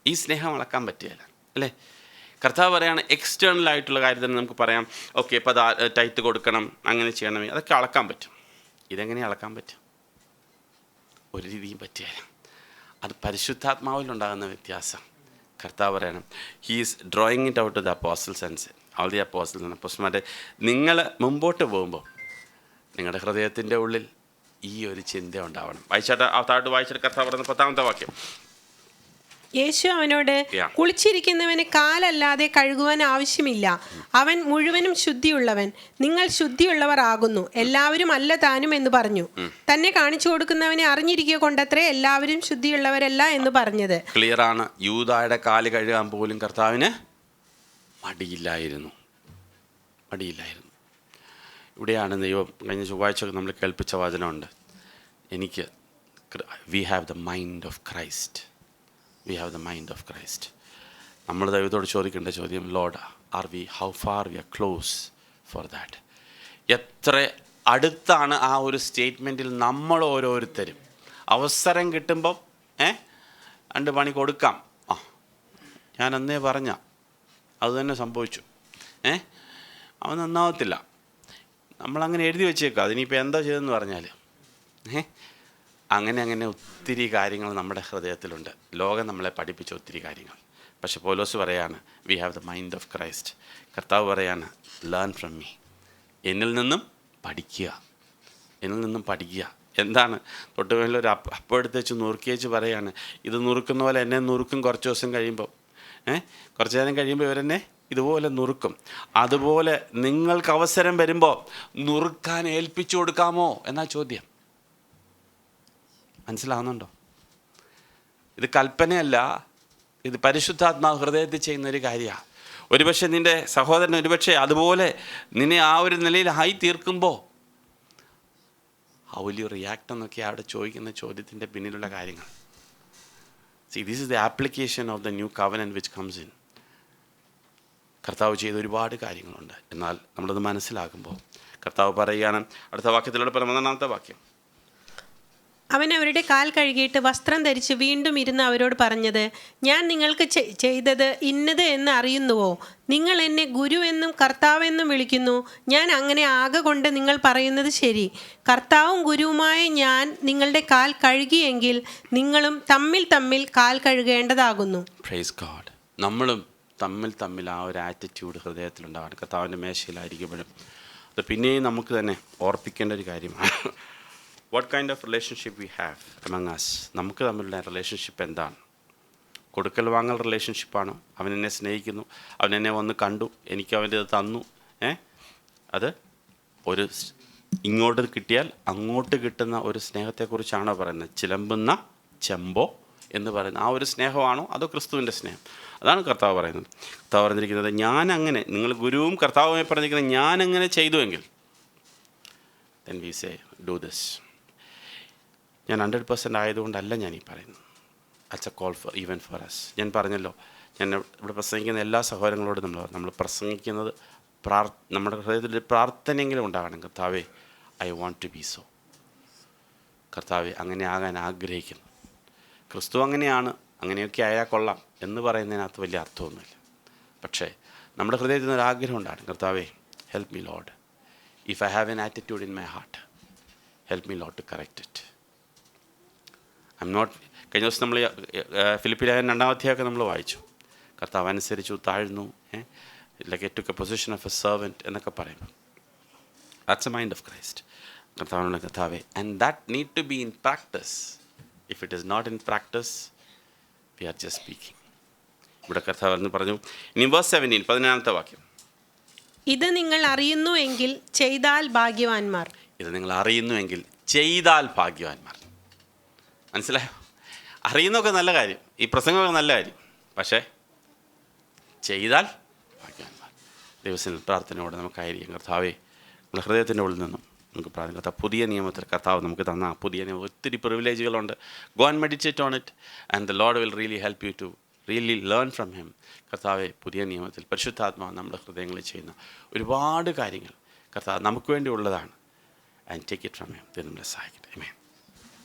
ഈ സ്നേഹം അളക്കാൻ പറ്റുകയില്ല, അല്ലേ? കർത്താവ് പറയുകയാണ്, എക്സ്റ്റേണൽ ആയിട്ടുള്ള കാര്യത്തിന് നമുക്ക് പറയാം, ഓക്കെ ഇപ്പോൾ അത് ടൈറ്റ് കൊടുക്കണം, അങ്ങനെ ചെയ്യണം, അതൊക്കെ അളക്കാൻ പറ്റും. ഇതെങ്ങനെ അളക്കാൻ പറ്റും? ഒരു രീതിയും പറ്റുകയില്ല. അത് പരിശുദ്ധാത്മാവിലുണ്ടാകുന്ന വ്യത്യാസം. കർത്താവ് പറയണം, he's drawing it out to the apostles and all the apostles and അപ്പോസ്റ്റൽമാരെ, നിങ്ങൾ മുമ്പോട്ട് പോകുമ്പോൾ നിങ്ങളുടെ ഹൃദയത്തിൻ്റെ ഉള്ളിൽ ഈ ഒരു ചിന്ത ഉണ്ടാവണം. താഴോട്ട് വായിച്ചിട്ട് കർത്താവ് പറയുന്ന 10-ാമത്തെ വാക്യം. യേശു അവനോട്, കുളിച്ചിരിക്കുന്നവന് കാലല്ലാതെ കഴുകുവാൻ ആവശ്യമില്ല, അവൻ മുഴുവനും ശുദ്ധിയുള്ളവൻ. നിങ്ങൾ ശുദ്ധിയുള്ളവർ ആകുന്നു, എല്ലാവരും അല്ല താനും എന്ന് പറഞ്ഞു. തന്നെ കാണിച്ചു കൊടുക്കുന്നവനെ അറിഞ്ഞിരിക്കുക കൊണ്ടത്രേ എല്ലാവരും ശുദ്ധിയുള്ളവരല്ല എന്ന് പറഞ്ഞത്. ക്ലിയറാണ്. യൂദായുടെ കാല് കഴുകാൻ പോലും കർത്താവിന് മടിയില്ലായിരുന്നു. ഇവിടെയാണ് ദൈവം കഴിഞ്ഞ ചൊവ്വാഴ്ച നമ്മൾ കേൾപ്പിച്ച വചനമുണ്ട്, എനിക്ക് we have the mind of Christ. We have the mind of Christ. നമ്മൾ ദൈവത്തോട് ചോദിക്കേണ്ട ചോദ്യം, Lord, how far we are close for that? എത്ര അടുത്താണ് ആ ഒരു സ്റ്റേറ്റ്മെൻറ്റിൽ നമ്മൾ ഓരോരുത്തരും? അവസരം കിട്ടുമ്പം രണ്ട് പണി കൊടുക്കാം. ഞാൻ അന്നേ പറഞ്ഞ അത് തന്നെ സംഭവിച്ചു, അവൻ നന്നാവത്തില്ല, നമ്മളങ്ങനെ എഴുതി വെച്ചേക്കാം, അതിനിപ്പോൾ എന്താ ചെയ്തെന്ന് പറഞ്ഞാൽ അങ്ങനെ ഒത്തിരി കാര്യങ്ങൾ നമ്മുടെ ഹൃദയത്തിലുണ്ട്. ലോകം നമ്മളെ പഠിപ്പിച്ച ഒത്തിരി കാര്യങ്ങൾ. പക്ഷെ പൗലോസ് പറയാണ്, we have the mind of Christ. കർത്താവ് പറയാണ്, ലേൺ ഫ്രം മീ, എന്നിൽ നിന്നും പഠിക്കുക. എന്താണ്? തൊട്ടുമേലൊരു അപ്പം എടുത്ത് വെച്ച് നുറുക്കിയേച്ച് പറയാണ്, ഇത് നുറുക്കുന്ന പോലെ എന്നെ നുറുക്കും കുറച്ച് ദിവസം കഴിയുമ്പോൾ, കുറച്ച് നേരം കഴിയുമ്പോൾ ഇവരെന്നെ ഇതുപോലെ നുറുക്കും. അതുപോലെ നിങ്ങൾക്ക് അവസരം വരുമ്പോൾ നുറുക്കാൻ ഏൽപ്പിച്ചു കൊടുക്കാമോ എന്നാ ചോദ്യം. മനസ്സിലാവുന്നുണ്ടോ? ഇത് കൽപ്പനയല്ല, ഇത് പരിശുദ്ധാത്മാവ് ഹൃദയത്തിൽ ചെയ്യുന്നൊരു കാര്യമാണ്. ഒരുപക്ഷെ നിൻ്റെ സഹോദരൻ ഒരുപക്ഷെ അതുപോലെ നിന്നെ ആ ഒരു നിലയിൽ ആയി തീർക്കുമ്പോൾ ഹൗ വിൽ യു റിയാക്ട് എന്നൊക്കെ അവിടെ ചോദിക്കുന്ന ചോദ്യത്തിൻ്റെ പിന്നിലുള്ള കാര്യങ്ങൾ. See, this is the application of the new covenant which comes in. കർത്താവ് ചെയ്ത ഒരുപാട് കാര്യങ്ങളുണ്ട്. എന്നാൽ നമ്മളത് മനസ്സിലാക്കുമ്പോൾ കർത്താവ് പറയുകയാണ്, അടുത്ത വാക്യത്തിലൂടെ 11-ാമത്തെ വാക്യം, അവൻ അവരുടെ കാൽ കഴുകിയിട്ട് വസ്ത്രം ധരിച്ച് വീണ്ടും ഇരുന്ന് അവരോട് പറഞ്ഞത്, ഞാൻ നിങ്ങൾക്ക് ചെയ്തത് ഇന്നത് എന്ന് അറിയുന്നുവോ? നിങ്ങൾ എന്നെ ഗുരു എന്നും കർത്താവെന്നും വിളിക്കുന്നു. ഞാൻ അങ്ങനെ ആകെ കൊണ്ട് നിങ്ങൾ പറയുന്നത് ശരി. കർത്താവും ഗുരുവുമായ ഞാൻ നിങ്ങളുടെ കാൽ കഴുകിയെങ്കിൽ നിങ്ങളും തമ്മിൽ കാൽ കഴുകേണ്ടതാകുന്നു. Praise God. നമ്മളും തമ്മിൽ ആ ഒരു ആറ്റിറ്റ്യൂഡ് ഹൃദയത്തിലുണ്ടാകണം. കർത്താവിൻ്റെ മേശയിലായിരിക്കുമ്പോഴും അത് പിന്നെയും നമുക്ക് തന്നെ ഓർപ്പിക്കേണ്ട ഒരു കാര്യമാണ്. What kind of relationship we have among us? നമുക്ക് തമ്മിലുള്ള റിലേഷൻഷിപ്പ് എന്താണ്? കൊടുക്കൽ വാങ്ങൽ റിലേഷൻഷിപ്പാണോ? അവൻ എന്നെ സ്നേഹിക്കുന്നു, അവൻ എന്നെ വന്ന് കണ്ടു, എനിക്ക് അവൻ്റെ ഇത് തന്നു, അത് ഒരു ഇങ്ങോട്ട് കിട്ടിയാൽ അങ്ങോട്ട് കിട്ടുന്ന ഒരു സ്നേഹത്തെക്കുറിച്ചാണോ പറയുന്നത്? ചിലമ്പുന്ന ചെമ്പോ എന്ന് പറയുന്ന ആ ഒരു സ്നേഹമാണോ അതോ ക്രിസ്തുവിൻ്റെ സ്നേഹം? അതാണ് കർത്താവ് പറയുന്നത്. കർത്താവ് പറഞ്ഞിരിക്കുന്നത് ഞാനങ്ങനെ, നിങ്ങൾ ഗുരുവും കർത്താവുമായി പറഞ്ഞിരിക്കുന്നത് ഞാനങ്ങനെ ചെയ്തുവെങ്കിൽ then we say do this. ഞാൻ 100% ആയതുകൊണ്ടല്ല ഞാൻ ഈ പറയുന്നത്. It's a call for even for us. ഞാൻ പറഞ്ഞല്ലോ, ഞാൻ ഇവിടെ പ്രസംഗിക്കുന്ന എല്ലാ സഹോദരങ്ങളോടും നമ്മൾ പ്രസംഗിക്കുന്നത് നമ്മുടെ ഹൃദയത്തിൽ പ്രാർത്ഥനയെങ്കിലും ഉണ്ടാകണം. കർത്താവേ, I want to be so. കർത്താവെ, അങ്ങനെ ആകാൻ ആഗ്രഹിക്കുന്നു. ക്രിസ്തു അങ്ങനെയാണ്, അങ്ങനെയൊക്കെ ആയാൽ കൊള്ളാം എന്ന് പറയുന്നതിനകത്ത് വലിയ അർത്ഥമൊന്നുമില്ല. പക്ഷേ നമ്മുടെ ഹൃദയത്തിൽ നിന്നൊരു ആഗ്രഹം ഉണ്ടാകണം. കർത്താവേ, help me Lord. If I have an attitude in my heart, help me Lord to correct it. I am not. കഴിഞ്ഞ ദിവസം നമ്മൾ ഫിലിപ്പിലെ 2-ാം അധ്യായമൊക്കെ നമ്മൾ വായിച്ചു. കർത്താവ് അനുസരിച്ചു, താഴ്ന്നു, like took a position of a servant എന്നൊക്കെ പറയുമ്പോൾ that's a mind of Christ. കർത്താവിനുള്ള കർത്താവെ, and that need to be in practice. If it is not in practice, we are just speaking. ഇവിടെ കർത്താവ് എന്ന് പറഞ്ഞു. ഇനി വേഴ്സ് 17, 17-ാമത്തെ വാക്യം. ഇത് നിങ്ങൾ അറിയുന്നുവെങ്കിൽ ചെയ്താൽ ഭാഗ്യവാന്മാർ. ഇത് നിങ്ങൾ അറിയുന്നുവെങ്കിൽ ചെയ്താൽ ഭാഗ്യവാന്മാർ. മനസ്സിലായോ? അറിയുന്നതൊക്കെ നല്ല കാര്യം, ഈ പ്രസംഗമൊക്കെ നല്ല കാര്യം, പക്ഷേ ചെയ്താൽ ഭാഗ്യവാന്മാർ. ദൈവത്തിൽ പ്രാർത്ഥനയോടെ നമുക്കായിരിക്കും. കർത്താവേ, നമ്മുടെ ഹൃദയത്തിൻ്റെ ഉള്ളിൽ നിന്നും നമുക്ക് പ്രാർത്ഥന. കർത്താവ് പുതിയ നിയമത്തിൽ കർത്താവ് നമുക്ക് തന്ന ആ പുതിയ നിയമം ഒത്തിരി പ്രിവിലേജുകളുണ്ട്. Go and meditate on it and the Lord will really help you to really learn from him. കർത്താവെ, പുതിയ നിയമത്തിൽ പരിശുദ്ധാത്മാവ് നമ്മുടെ ഹൃദയങ്ങളിൽ ചെയ്യുന്ന ഒരുപാട് കാര്യങ്ങൾ കർത്താവ് നമുക്ക് വേണ്ടി ഉള്ളതാണ്. And take it from him. ദൈവം നമ്മളെ സഹായിക്കട്ടെ. ആമേൻ.